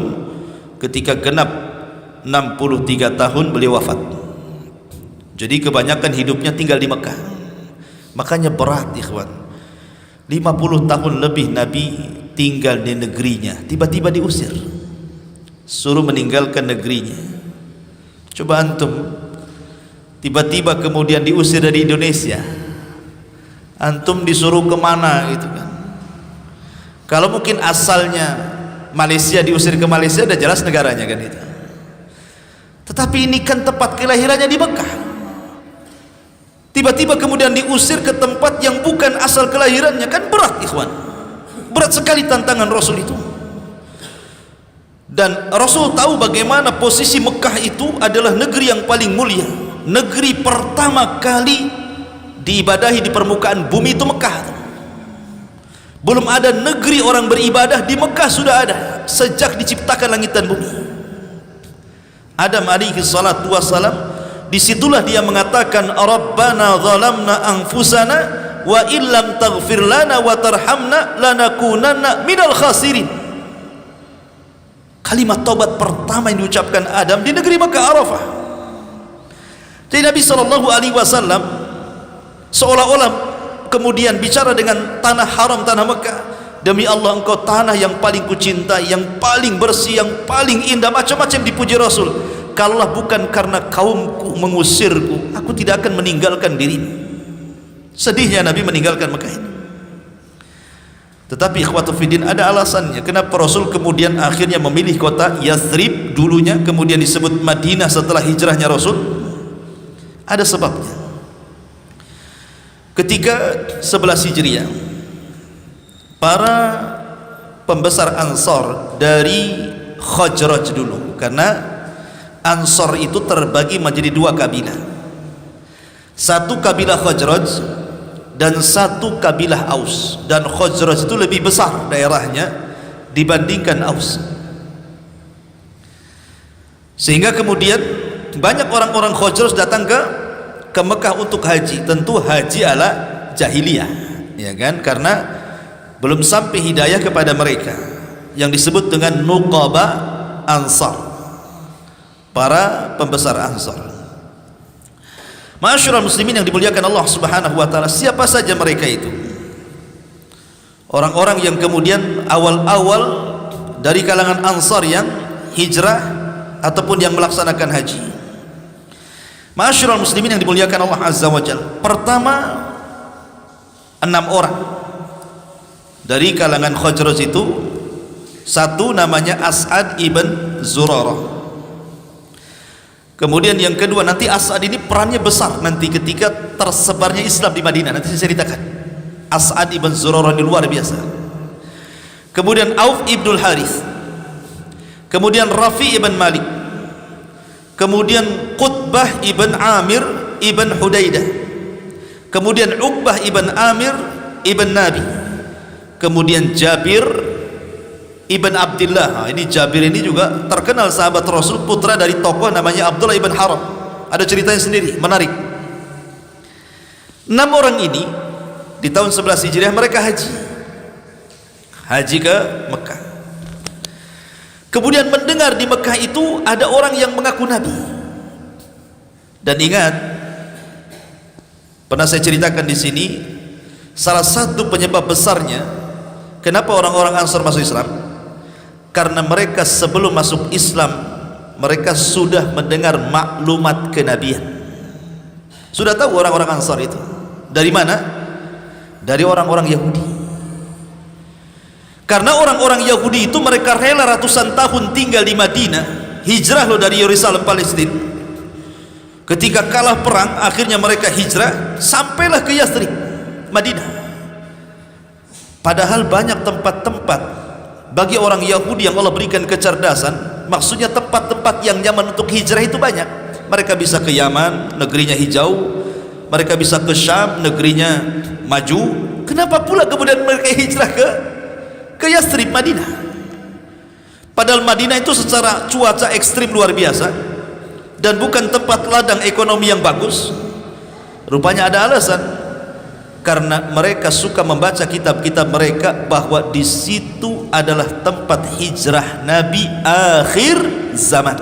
ketika genap 63 tahun beliau wafat. Jadi kebanyakan hidupnya tinggal di Mekah. Makanya berat, ikhwan. 50 tahun lebih Nabi tinggal di negerinya, tiba-tiba diusir, suruh meninggalkan negerinya. Coba antum tiba-tiba kemudian diusir dari Indonesia, antum disuruh kemana gitu kan? Kalau mungkin asalnya Malaysia, diusir ke Malaysia, udah jelas negaranya kan itu. Tetapi ini kan tempat kelahirannya di Mekah. Tiba-tiba kemudian diusir ke tempat yang bukan asal kelahirannya, kan berat, ikhwan. Berat sekali tantangan Rasul itu. Dan Rasul tahu bagaimana posisi Mekah itu adalah negeri yang paling mulia. Negeri pertama kali diibadahi di permukaan bumi itu Mekah. Belum ada negeri orang beribadah, di Mekah sudah ada sejak diciptakan langit dan bumi. Adam alaihi salatu wassalam, disitulah dia mengatakan, Rabbana zalamna anfusana wa illam taghfir lana wa tarhamna lanakunanna minal khasirin. Kalimat taubat pertama yang diucapkan Adam di negeri Mekah, Arafah. Jadi Nabi SAW seolah-olah kemudian bicara dengan tanah haram, tanah Mekah. Demi Allah, engkau tanah yang paling kucintai, yang paling bersih, yang paling indah, macam-macam dipuji Rasul. Kalaulah bukan karena kaumku mengusirku, aku tidak akan meninggalkan dirimu. Sedihnya Nabi meninggalkan Mekah ini. Tetapi ikhwatu fiddin, ada alasannya kenapa Rasul kemudian akhirnya memilih kota Yathrib dulunya, kemudian disebut Madinah setelah hijrahnya Rasul. Ada sebabnya. Ketika 11 Hijriah, para pembesar Ansor dari Khazraj dulu, karena Ansor itu terbagi menjadi 2 kabilah. Satu kabilah Khazraj dan satu kabilah Aus. Dan Khazraj itu lebih besar daerahnya dibandingkan Aus. Sehingga kemudian banyak orang-orang Khazraj datang ke Mekah untuk haji. Tentu haji ala jahiliyah, ya kan? Karena belum sampai hidayah kepada mereka, yang disebut dengan nuqaba Ansar, para pembesar Ansar. Ma'asyiral muslimin yang dimuliakan Allah Subhanahu wa taala, siapa saja mereka itu? Orang-orang yang kemudian awal-awal dari kalangan Ansar yang hijrah ataupun yang melaksanakan haji. Ma'asyiral muslimin yang dimuliakan Allah Azza wa Jalla. Pertama, 6 orang dari kalangan Khazraj itu. Satu namanya As'ad ibn Zurarah. Kemudian yang kedua, nanti As'ad ini perannya besar nanti ketika tersebarnya Islam di Madinah, nanti saya ceritakan. As'ad ibn Zurarah ini luar biasa. Kemudian Auf ibnul Harith. Kemudian Rafi ibn Malik. kemudian Qutbah ibn Amir ibn Hudaidah, kemudian Uqbah ibn Amir ibn Nabi, kemudian Jabir ibn Abdullah. Ini Jabir ini juga terkenal sahabat Rasul, putra dari tokoh namanya Abdullah ibn Haram. Ada ceritanya sendiri, menarik. 6 orang ini di tahun 11 Hijriah mereka haji ke Mekah. Kemudian mendengar di Mekah itu ada orang yang mengaku Nabi. Dan ingat, pernah saya ceritakan di sini, salah satu penyebab besarnya kenapa orang-orang Ansar masuk Islam, karena mereka sebelum masuk Islam mereka sudah mendengar maklumat kenabian. Sudah tahu orang-orang Ansar itu dari mana? Dari orang-orang Yahudi. Karena orang-orang Yahudi itu mereka rela ratusan tahun tinggal di Madinah, hijrah loh dari Yerusalem Palestina. Ketika kalah perang akhirnya mereka hijrah sampailah ke Yathrib, Madinah. Padahal banyak tempat-tempat bagi orang Yahudi yang Allah berikan kecerdasan, maksudnya tempat-tempat yang nyaman untuk hijrah itu banyak. Mereka bisa ke Yaman, negerinya hijau. Mereka bisa ke Syam, negerinya maju. Kenapa pula kemudian mereka hijrah ke Yathrib, Madinah? Padahal Madinah itu secara cuaca ekstrim luar biasa dan bukan tempat ladang ekonomi yang bagus. Rupanya ada alasan, karena mereka suka membaca kitab-kitab mereka bahwa di situ adalah tempat hijrah Nabi akhir zaman.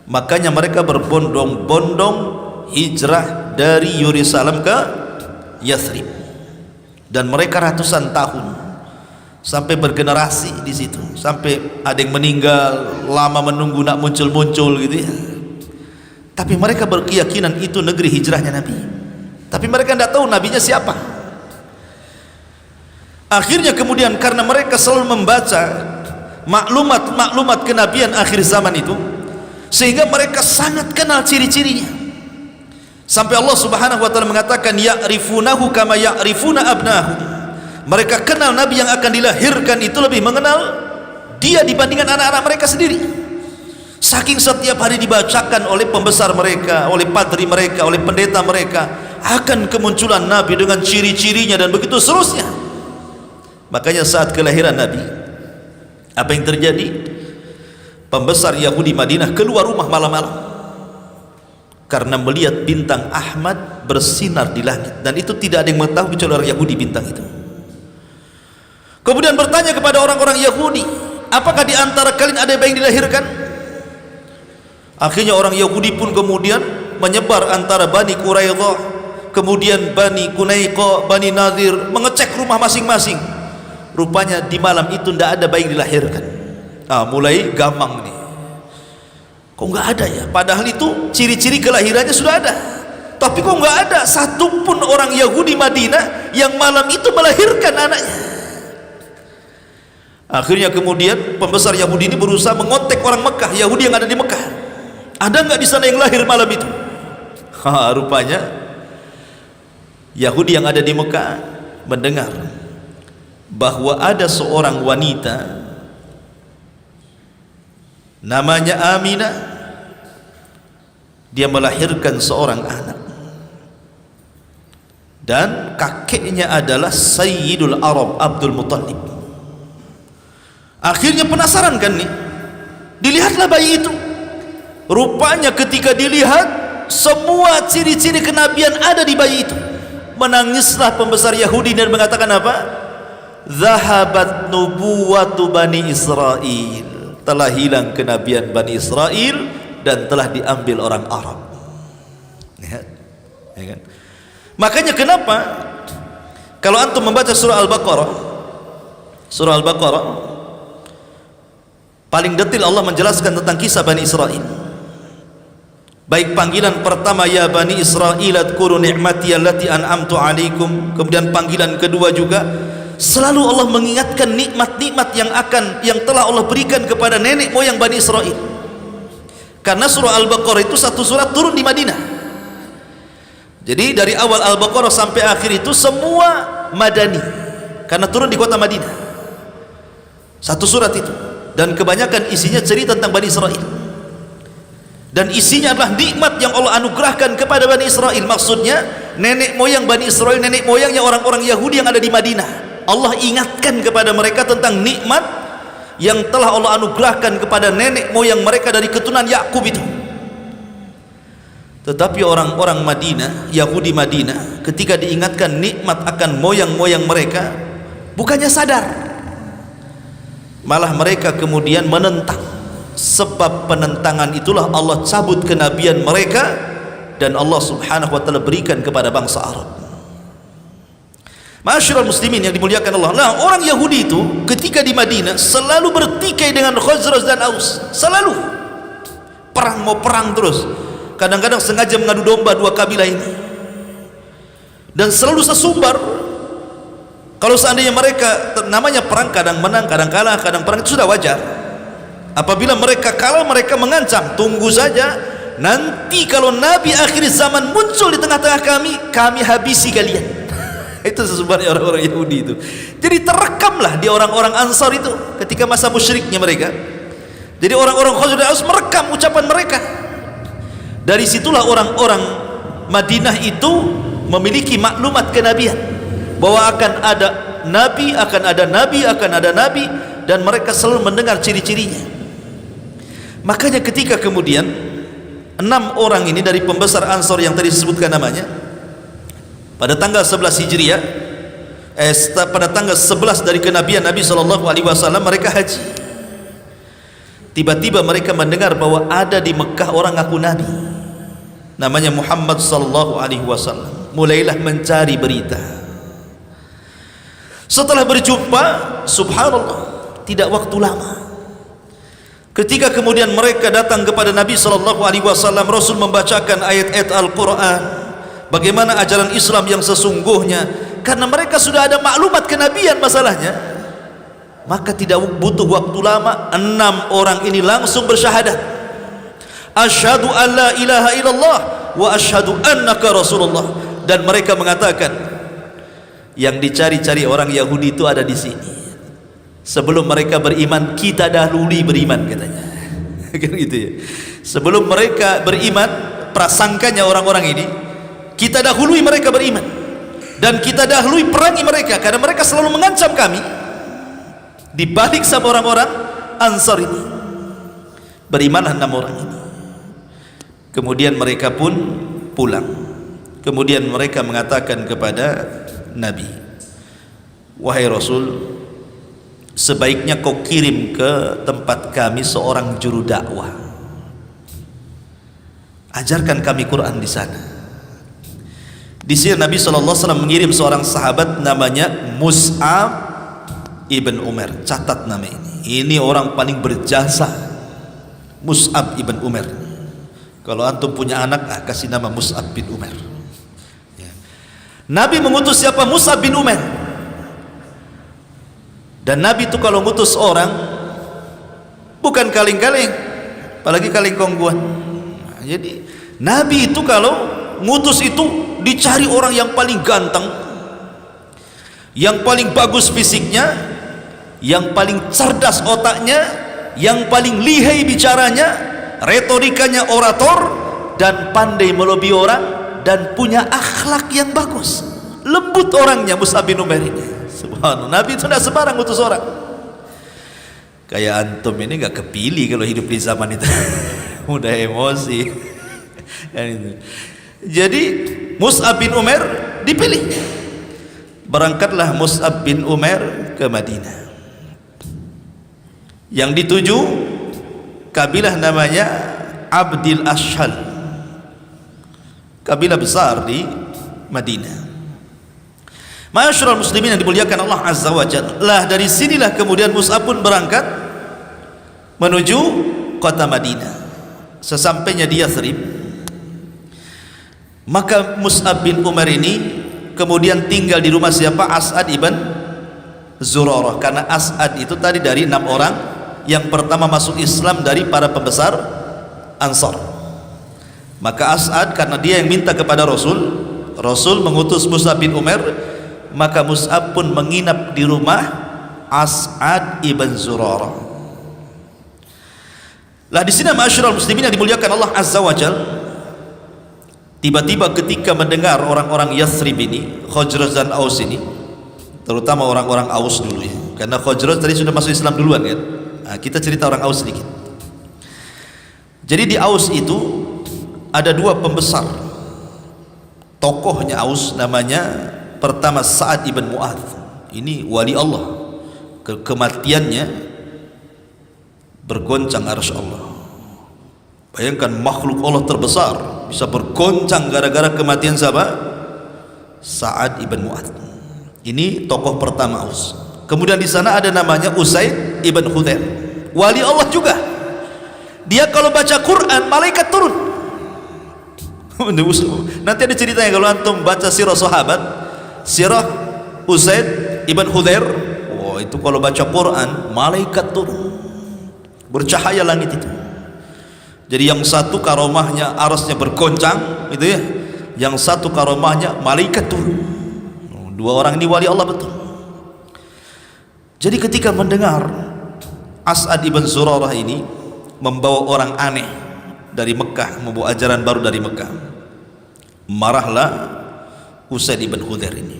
Makanya mereka berbondong-bondong hijrah dari Yerusalem ke Yathrib, dan mereka ratusan tahun sampai bergenerasi di situ, sampai ada yang meninggal lama menunggu nak muncul-muncul gitu ya. Tapi mereka berkeyakinan itu negeri hijrahnya Nabi, tapi mereka tidak tahu nabinya siapa. Akhirnya kemudian karena mereka selalu membaca maklumat kenabian akhir zaman itu, sehingga mereka sangat kenal ciri-cirinya. Sampai Allah Subhanahu wa taala mengatakan ya'rifunahu kama ya'rifuna abnahum. Mereka kenal Nabi yang akan dilahirkan itu lebih mengenal dia dibandingkan anak-anak mereka sendiri. Saking setiap hari dibacakan oleh pembesar mereka, oleh padri mereka, oleh pendeta mereka akan kemunculan Nabi dengan ciri-cirinya dan begitu seterusnya. Makanya saat kelahiran Nabi, apa yang terjadi? Pembesar Yahudi Madinah keluar rumah malam-malam karena melihat bintang Ahmad bersinar di langit, dan itu tidak ada yang mengetahui kecuali orang Yahudi bintang itu. Kemudian bertanya kepada orang-orang Yahudi, apakah di antara kalian ada yang dilahirkan? Akhirnya orang Yahudi pun kemudian menyebar antara Bani Quraidah, kemudian Bani Qunaiqa, Bani Nadir, mengecek rumah masing-masing. Rupanya di malam itu tidak ada bayi yang dilahirkan. Mulai gamang nih, kok nggak ada ya? Padahal itu ciri-ciri kelahirannya sudah ada, tapi kok nggak ada satupun orang Yahudi Madinah yang malam itu melahirkan anaknya. Akhirnya kemudian pembesar Yahudi ini berusaha mengontak orang Mekah, Yahudi yang ada di Mekah, ada nggak di sana yang lahir malam itu? Rupanya Yahudi yang ada di Mekah mendengar bahwa ada seorang wanita namanya Aminah, dia melahirkan seorang anak, dan kakeknya adalah Sayyidul Arab Abdul Muttalib. Akhirnya penasaran kan nih, dilihatlah bayi itu. Rupanya ketika dilihat semua ciri-ciri kenabian ada di bayi itu. Menangislah pembesar Yahudi dan mengatakan apa? Zahabat nubuwatu Bani Israel, telah hilang kenabian Bani Israel dan telah diambil orang Arab. Ya kan? Makanya kenapa kalau antum membaca surah Al-Baqarah paling detail Allah menjelaskan tentang kisah Bani Israel. Baik panggilan pertama ya Bani Israel adkuru ni'mati allati an'amtu alaikum, kemudian panggilan kedua juga selalu Allah mengingatkan nikmat-nikmat yang telah Allah berikan kepada nenek moyang Bani Israel. Karena surah Al-Baqarah itu satu surat turun di Madinah. Jadi dari awal Al-Baqarah sampai akhir itu semua Madani, karena turun di kota Madinah. Satu surat itu, dan kebanyakan isinya cerita tentang Bani Israel. dan isinya adalah nikmat yang Allah anugerahkan kepada Bani Israel. Maksudnya nenek moyang Bani Israel, nenek moyangnya orang-orang Yahudi yang ada di Madinah. Allah ingatkan kepada mereka tentang nikmat yang telah Allah anugerahkan kepada nenek moyang mereka dari keturunan Yakub itu. Tetapi orang-orang Madinah, Yahudi Madinah, ketika diingatkan nikmat akan moyang-moyang mereka, bukannya sadar, malah mereka kemudian menentang. Sebab penentangan itulah Allah cabut kenabian mereka dan Allah subhanahu wa ta'ala berikan kepada bangsa Arab. Ma'asyiral muslimin yang dimuliakan Allah. Nah, orang Yahudi itu ketika di Madinah selalu bertikai dengan Khazraj dan Aus, selalu perang, mau perang terus. Kadang-kadang sengaja mengadu domba dua kabilah ini, dan selalu sesumbar. Kalau seandainya mereka, namanya perang, kadang menang, kadang kalah, kadang perang, itu sudah wajar. Apabila mereka kalah, mereka mengancam, tunggu saja, nanti kalau Nabi akhir zaman muncul di tengah-tengah kami habisi kalian. Itu sesungguhnya orang-orang Yahudi itu. Jadi terekamlah di orang-orang Ansar itu ketika masa musyriknya mereka. Jadi orang-orang Khazraj dan Aus merekam ucapan mereka. Dari situlah orang-orang Madinah itu memiliki maklumat kenabian bahwa akan ada nabi, akan ada nabi, akan ada nabi, dan mereka selalu mendengar ciri-cirinya. Makanya ketika kemudian 6 orang ini dari pembesar Ansor yang tadi disebutkan namanya, pada tanggal 11 Hijriah, pada tanggal 11 dari kenabian Nabi SAW, mereka haji. Tiba-tiba mereka mendengar bahwa ada di Mekah orang ngaku Nabi, namanya Muhammad SAW. Mulailah mencari berita. Setelah berjumpa, subhanallah, tidak waktu lama, ketika kemudian mereka datang kepada Nabi SAW, Rasul membacakan ayat-ayat Al-Quran, bagaimana ajaran Islam yang sesungguhnya. Karena mereka sudah ada maklumat kenabian masalahnya, maka tidak butuh waktu lama, 6 orang ini langsung bersyahadat, asyhadu an la ilaha illallah wa asyhadu annaka rasulullah. Dan mereka mengatakan, yang dicari-cari orang Yahudi itu ada di sini. Sebelum mereka beriman, kita dahului beriman, katanya. Kan gitu ya. Sebelum mereka beriman, prasangkanya orang-orang ini, kita dahului mereka beriman, dan kita dahului perangi mereka, karena mereka selalu mengancam kami. Dibalik sama orang-orang Ansar ini, berimanlah 6 orang ini. Kemudian mereka pun pulang. Kemudian mereka mengatakan kepada Nabi, wahai Rasul, sebaiknya kau kirim ke tempat kami seorang juru dakwah, ajarkan kami Quran di sana. Di sini Nabi SAW mengirim seorang sahabat namanya Mus'ab ibn Umar. Catat nama ini. Ini orang paling berjasa, Mus'ab ibn Umar. Kalau antum punya anak, kasih nama Mus'ab bin Umar. Ya. Nabi mengutus siapa? Mus'ab bin Umar. Dan Nabi itu kalau ngutus orang bukan kaleng-kaleng, apalagi kaleng kongguan. Jadi Nabi itu kalau ngutus itu dicari orang yang paling ganteng, yang paling bagus fisiknya, yang paling cerdas otaknya, yang paling lihai bicaranya, retorikanya orator, dan pandai melobi orang, dan punya akhlak yang bagus. Lembut orangnya Mus'ab bin Umair ini. Subhanallah, Nabi itu tidak sembarang utus orang. Kayak antum ini gak kepilih kalau hidup di zaman itu. Mudah emosi. Jadi Mus'ab bin Umair dipilih. Berangkatlah Mus'ab bin Umair ke Madinah. Yang dituju kabilah namanya Abdil Ashhal, kabilah besar di Madinah. Ma'asyiral muslimin yang dimuliakan Allah Azza wa Jalla. Lah dari sinilah kemudian Mus'ab pun berangkat menuju kota Madinah. Sesampainya di Yathrib, maka Mus'ab bin Umar ini kemudian tinggal di rumah siapa? As'ad ibn Zurarah. Karena As'ad itu tadi dari 6 orang yang pertama masuk Islam dari para pembesar Ansar. Maka As'ad, karena dia yang minta kepada Rasul mengutus Mus'ab bin Umar, maka Mus'ab pun menginap di rumah As'ad ibn Zurarah. Lah di sini ma'asyiral muslimin yang dimuliakan Allah Azza wa Jal, tiba-tiba ketika mendengar orang-orang Yathrib ini, Khazraj dan Aus ini, terutama orang-orang Aus dulu ya, karena Khazraj tadi sudah masuk Islam duluan kan. Nah, kita cerita orang Aus sedikit. Jadi di Aus itu ada dua pembesar tokohnya Aus, namanya pertama Sa'ad ibn Mu'adz. Ini wali Allah, kematiannya bergoncang arsy Allah. Bayangkan makhluk Allah terbesar bisa bergoncang gara-gara kematian siapa? Sa'ad ibn Mu'adz. Ini tokoh pertama Aus. Kemudian di sana ada namanya Usaid ibn Hudzair, wali Allah juga. Dia kalau baca Quran malaikat turun. Nanti ada ceritanya kalau antum baca sirah sahabat, sirah Usaid ibn Hudzair. Oh, itu kalau baca Quran malaikat turun, bercahaya langit itu. Jadi yang satu karomahnya arasnya bergoncang itu ya, yang satu karomahnya malaikat turun. Dua orang ini wali Allah betul. Jadi ketika mendengar As'ad ibn Zurarah ini membawa orang aneh dari Mekah, membawa ajaran baru dari Mekah, marahlah Usaid ibn Hudzair ini.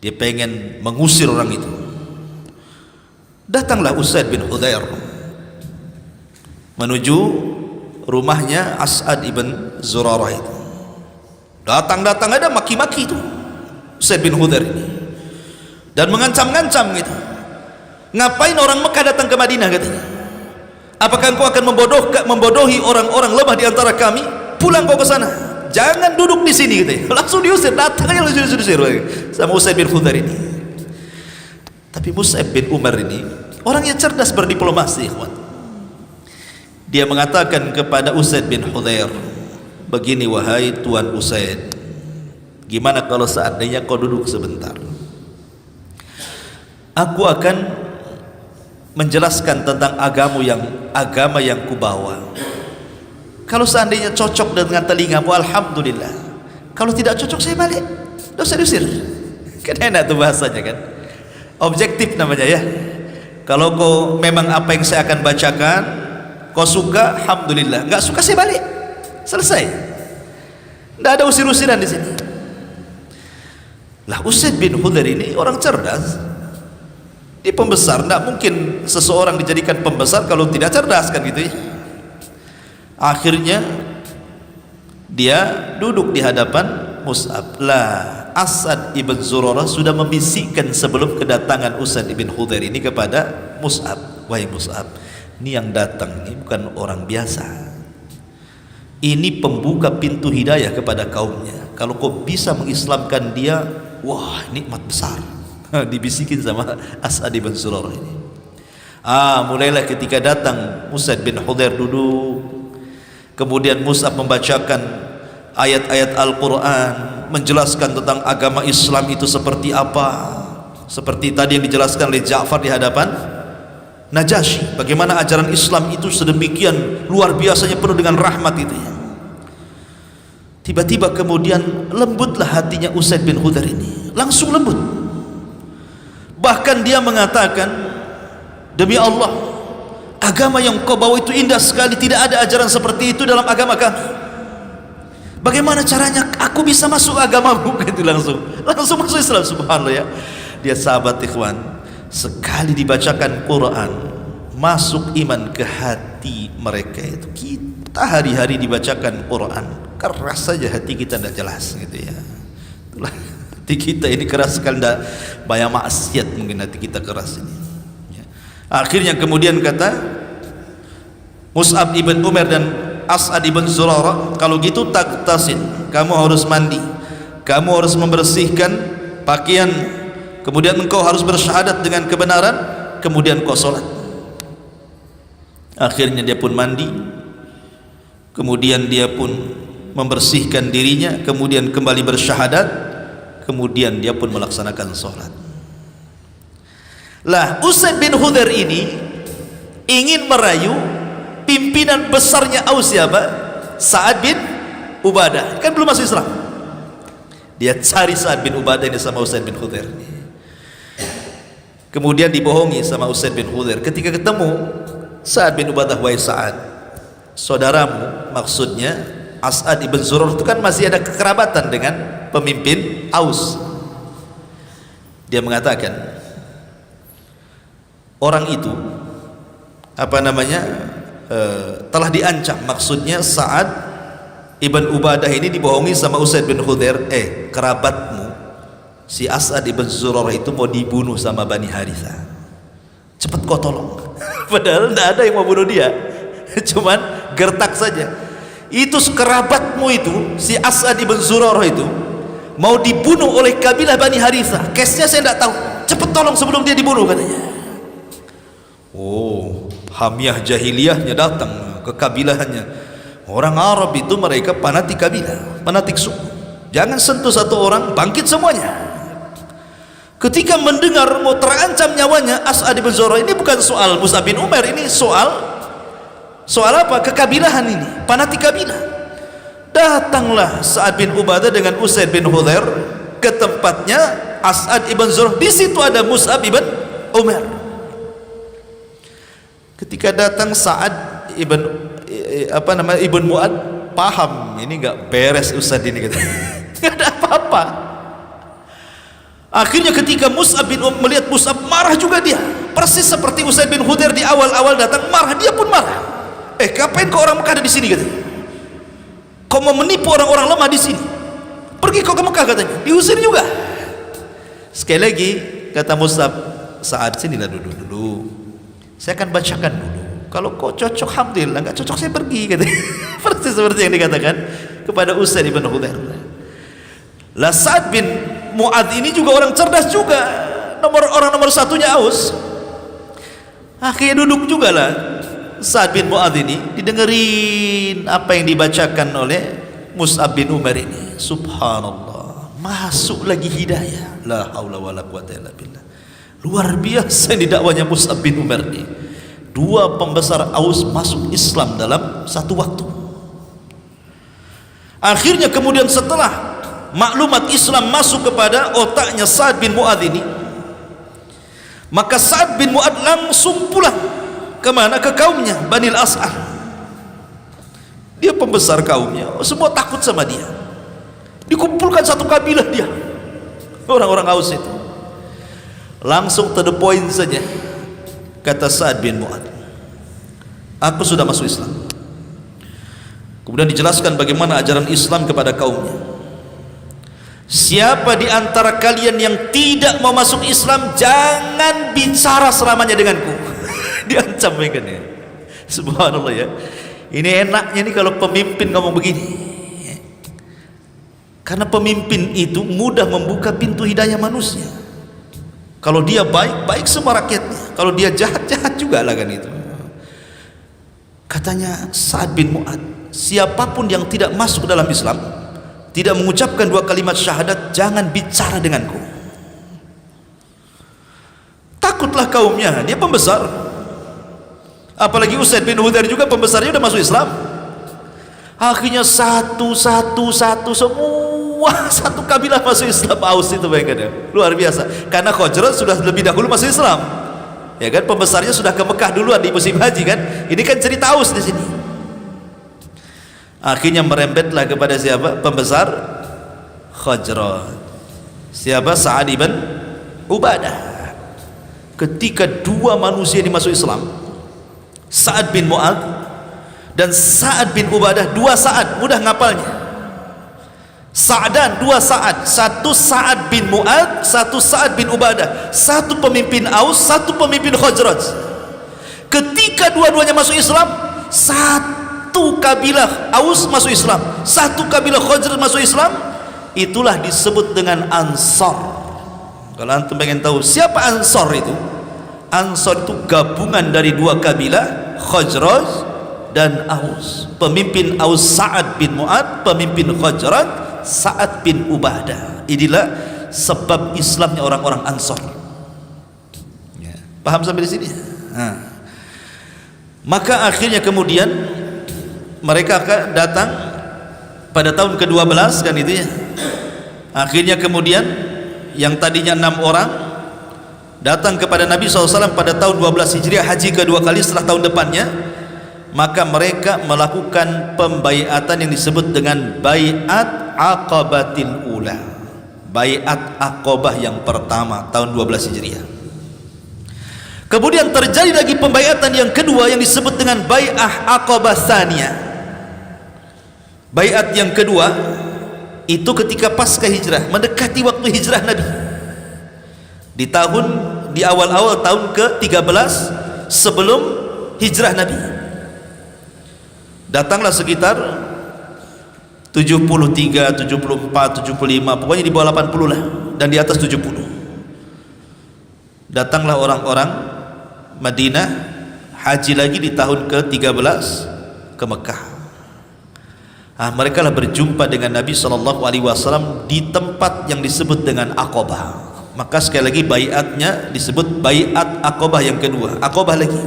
Dia pengen mengusir orang itu. Datanglah Usaid bin Hudzair menuju rumahnya As'ad ibn Zurarah itu. Datang-datang ada maki-maki itu Usaid bin Hudzair ini, dan mengancam-ngancam gitu. Ngapain orang Mekah datang ke Madinah katanya? Apakah engkau akan membodohi orang-orang lemah di antara kami? Pulang kau ke sana, jangan duduk di sini katanya. Langsung diusir, datang aja langsung diusir sama Usaid bin Hudzair ini. Tapi Mus'ab bin Umar ini orangnya cerdas berdiplomasi, ikhwan. Dia mengatakan kepada Usaid bin Hudzair, begini wahai Tuan Usaid, gimana kalau seandainya kau duduk sebentar? Aku akan menjelaskan tentang agama yang kubawa. Kalau seandainya cocok dengan telingamu, alhamdulillah. Kalau tidak cocok, saya balik. Tidak usah diusir. Kan enak tuh bahasanya kan. Objektif namanya ya. Kalau kau memang apa yang saya akan bacakan kau suka, alhamdulillah. Enggak suka, saya balik. Selesai. Tidak ada usir-usiran di sini. Lah Usaid bin Hudzair ini orang cerdas. Dia pembesar, tidak mungkin seseorang dijadikan pembesar kalau tidak cerdas kan gitu ya. Akhirnya dia duduk di hadapan Mus'ab. Lah As'ad ibn Zurarah sudah membisikkan sebelum kedatangan Usaid ibn Hudzair ini kepada Mus'ab, wahai Mus'ab, ini yang datang ini bukan orang biasa, ini pembuka pintu hidayah kepada kaumnya. Kalau kau bisa mengislamkan dia, wah nikmat besar. Dibisikin sama As'ad ibn Zurarah ini. Mulailah ketika datang Usaid bin Hudzair duduk, kemudian Mus'ab membacakan ayat-ayat Al-Quran, menjelaskan tentang agama Islam itu seperti apa, seperti tadi yang dijelaskan oleh Ja'far di hadapan Najasyi, bagaimana ajaran Islam itu sedemikian luar biasanya, penuh dengan rahmat itu ya. Tiba-tiba kemudian lembutlah hatinya Usaid bin Hudzair ini, langsung lembut. Bahkan dia mengatakan, demi Allah, agama yang kau bawa itu indah sekali, tidak ada ajaran seperti itu dalam agama kami. Bagaimana caranya aku bisa masuk agamamu? Gitu langsung masuk Islam, subhanallah ya. Dia sahabat ikhwan, sekali dibacakan Quran masuk iman ke hati mereka itu. Kita hari-hari dibacakan Quran keras saja hati kita, tidak jelas gitu ya. Itulah hati kita ini keras sekali, tidak banyak maksiat mungkin hati kita keras ini ya. Akhirnya kemudian kata Mus'ab ibn Umar dan As'ad ibn Zurarah, kalau gitu taktasil, kamu harus mandi, kamu harus membersihkan pakaian, kemudian engkau harus bersyahadat dengan kebenaran, kemudian kau sholat. Akhirnya dia pun mandi, kemudian dia pun membersihkan dirinya, kemudian kembali bersyahadat, kemudian dia pun melaksanakan sholat. Lah Usaid bin Hudzair ini ingin merayu pimpinan besarnya Aus, siapa? Sa'ad bin Ubadah, kan belum masuk Islam. Dia cari Sa'ad bin Ubadah ini sama Usaid bin Hudzair. Kemudian dibohongi sama Usaid bin Hudzair. Ketika ketemu Sa'ad bin Ubadah, wahai Sa'ad, saudaramu, maksudnya As'ad ibn Zurarah itu kan masih ada kekerabatan dengan pemimpin Aus. Dia mengatakan, orang itu telah diancam. Maksudnya Sa'ad ibn Ubadah ini dibohongi sama Usaid bin Khudair, kerabatmu si As'ad ibn Zurarah itu mau dibunuh sama Bani Harithah, cepat kau tolong. Padahal tidak ada yang mau bunuh dia, cuman gertak saja. Itu kerabatmu itu, si As'ad ibn Zurarah itu mau dibunuh oleh kabilah Bani Harithah. Case-nya saya tidak tahu, cepat tolong sebelum dia dibunuh, katanya. Oh, hamiah jahiliyahnya datang ke kabilahannya. Orang Arab itu mereka fanatik kabilah, fanatik suku. Jangan sentuh satu orang, bangkit semuanya. Ketika mendengar mau terancam nyawanya As'ad bin Zurarah, ini bukan soal Mus'ab bin Umair, ini soal apa? Kekabilahan ini, fanatik kabilah. Datanglah Sa'ad bin Ubadah dengan Usaid bin Khudair ke tempatnya As'ad ibn Zurarah. Di situ ada Mus'ab bin Umair. Ketika datang Sa'ad ibn Mu'ad, paham ini enggak beres Ustaz ini, kata. Enggak ada apa-apa. Akhirnya ketika Mus'ab bin melihat Mus'ab, marah juga dia, persis seperti Usaid bin Khudair di awal-awal datang marah, dia pun marah. Ngapain kau orang Mekah ada di sini, katanya? Kau mau menipu orang-orang lemah di sini? Pergi kau ke Mekah, katanya. Diusir juga. Sekali lagi kata Mus'ab, Sa'ad, sinilah dulu. Saya akan bacakan dulu. Kalau kau cocok, alhamdulillah. Enggak cocok, saya pergi, katanya. Persis seperti yang dikatakan kepada Usaid bin Khudair. Lah Sa'ad bin Mu'adz ini juga orang cerdas juga, orang nomor satunya Aus. Akhirnya duduk juga lah Sa'ad bin Mu'adz ini, didengerin apa yang dibacakan oleh Mus'ab bin Umair ini. Subhanallah, masuk lagi hidayah. La haula wala quwata illa billah. Luar biasa ini dakwanya Mus'ab bin Umair ini. Dua pembesar Aus masuk Islam dalam satu waktu. Akhirnya kemudian setelah maklumat Islam masuk kepada otaknya Sa'ad bin Mu'adz ini, maka Sa'ad bin Mu'adz langsung pulang kemana? Ke kaumnya Bani al-As'ar. Dia pembesar kaumnya, semua takut sama dia. Dikumpulkan satu kabilah dia, orang-orang Aus itu. Langsung to the point saja, kata Sa'ad bin Mu'adz, aku sudah masuk Islam. Kemudian dijelaskan bagaimana ajaran Islam kepada kaumnya. Siapa di antara kalian yang tidak mau masuk Islam, jangan bicara selamanya denganku. Diancam mereka nih. Subhanallah ya. Ini enaknya nih kalau pemimpin ngomong begini. Karena pemimpin itu mudah membuka pintu hidayah manusia. Kalau dia baik, baik semua rakyatnya. Kalau dia jahat, jahat juga lah kan itu. Katanya Sa'ad bin Mu'adz, siapapun yang tidak masuk dalam Islam, tidak mengucapkan dua kalimat syahadat, jangan bicara denganku. Takutlah kaumnya, dia pembesar. Apalagi Usaid bin Khudair juga pembesarnya udah masuk Islam. Akhirnya satu semua satu kabilah masuk Islam. Aus itu bayangkan, luar biasa. Karena Khazraj sudah lebih dahulu masuk Islam, ya kan, pembesarnya sudah ke Mekah duluan di musim haji kan. Ini kan cerita Aus di sini. Akhirnya merembetlah kepada siapa? Pembesar Khazraj. Siapa? Sa'ad ibn Ubadah. Ketika dua manusia ini masuk Islam, Sa'ad bin Mu'adz dan Sa'ad bin Ubadah, dua Sa'ad, mudah ngapalnya. Sa'dan, dua Sa'ad, satu Sa'ad bin Mu'adz, satu Sa'ad bin Ubadah, satu pemimpin Aus, satu pemimpin Khazraj. Ketika dua-duanya masuk Islam, satu kabilah Aus masuk Islam, satu kabilah Khazraj masuk Islam, itulah disebut dengan Ansar. Kalau antum pengen tahu siapa Ansar itu, Ansar itu gabungan dari dua kabilah, Khazraj dan Aus. Pemimpin Aus Sa'ad bin Mu'adz, pemimpin Khazraj Sa'ad bin Ubadah. Inilah sebab Islamnya orang-orang Ansar. Ya, paham sampai di sini? Maka akhirnya kemudian mereka datang pada tahun ke-12 kan itu ya. Akhirnya kemudian yang tadinya 6 orang datang kepada Nabi SAW pada tahun 12 Hijriah, haji kedua kali setelah tahun depannya, maka mereka melakukan pembaiatan yang disebut dengan baiat Aqabatil Ula, baiat Aqabah yang pertama tahun 12 Hijriah. Kemudian terjadi lagi pembaiatan yang kedua yang disebut dengan bai'ah Aqabah Tsaniyah. Baiat yang kedua itu ketika pasca hijrah, mendekati waktu hijrah Nabi, di awal-awal tahun ke-13 sebelum hijrah Nabi. Datanglah sekitar 73, 74, 75, pokoknya di bawah 80 lah, dan di atas 70. Datanglah orang-orang Madinah haji lagi di tahun ke-13 ke Mekah. Mereka lah berjumpa dengan Nabi SAW di tempat yang disebut dengan Aqabah. Maka sekali lagi baiatnya disebut baiat Aqabah yang kedua, Aqabah lagi.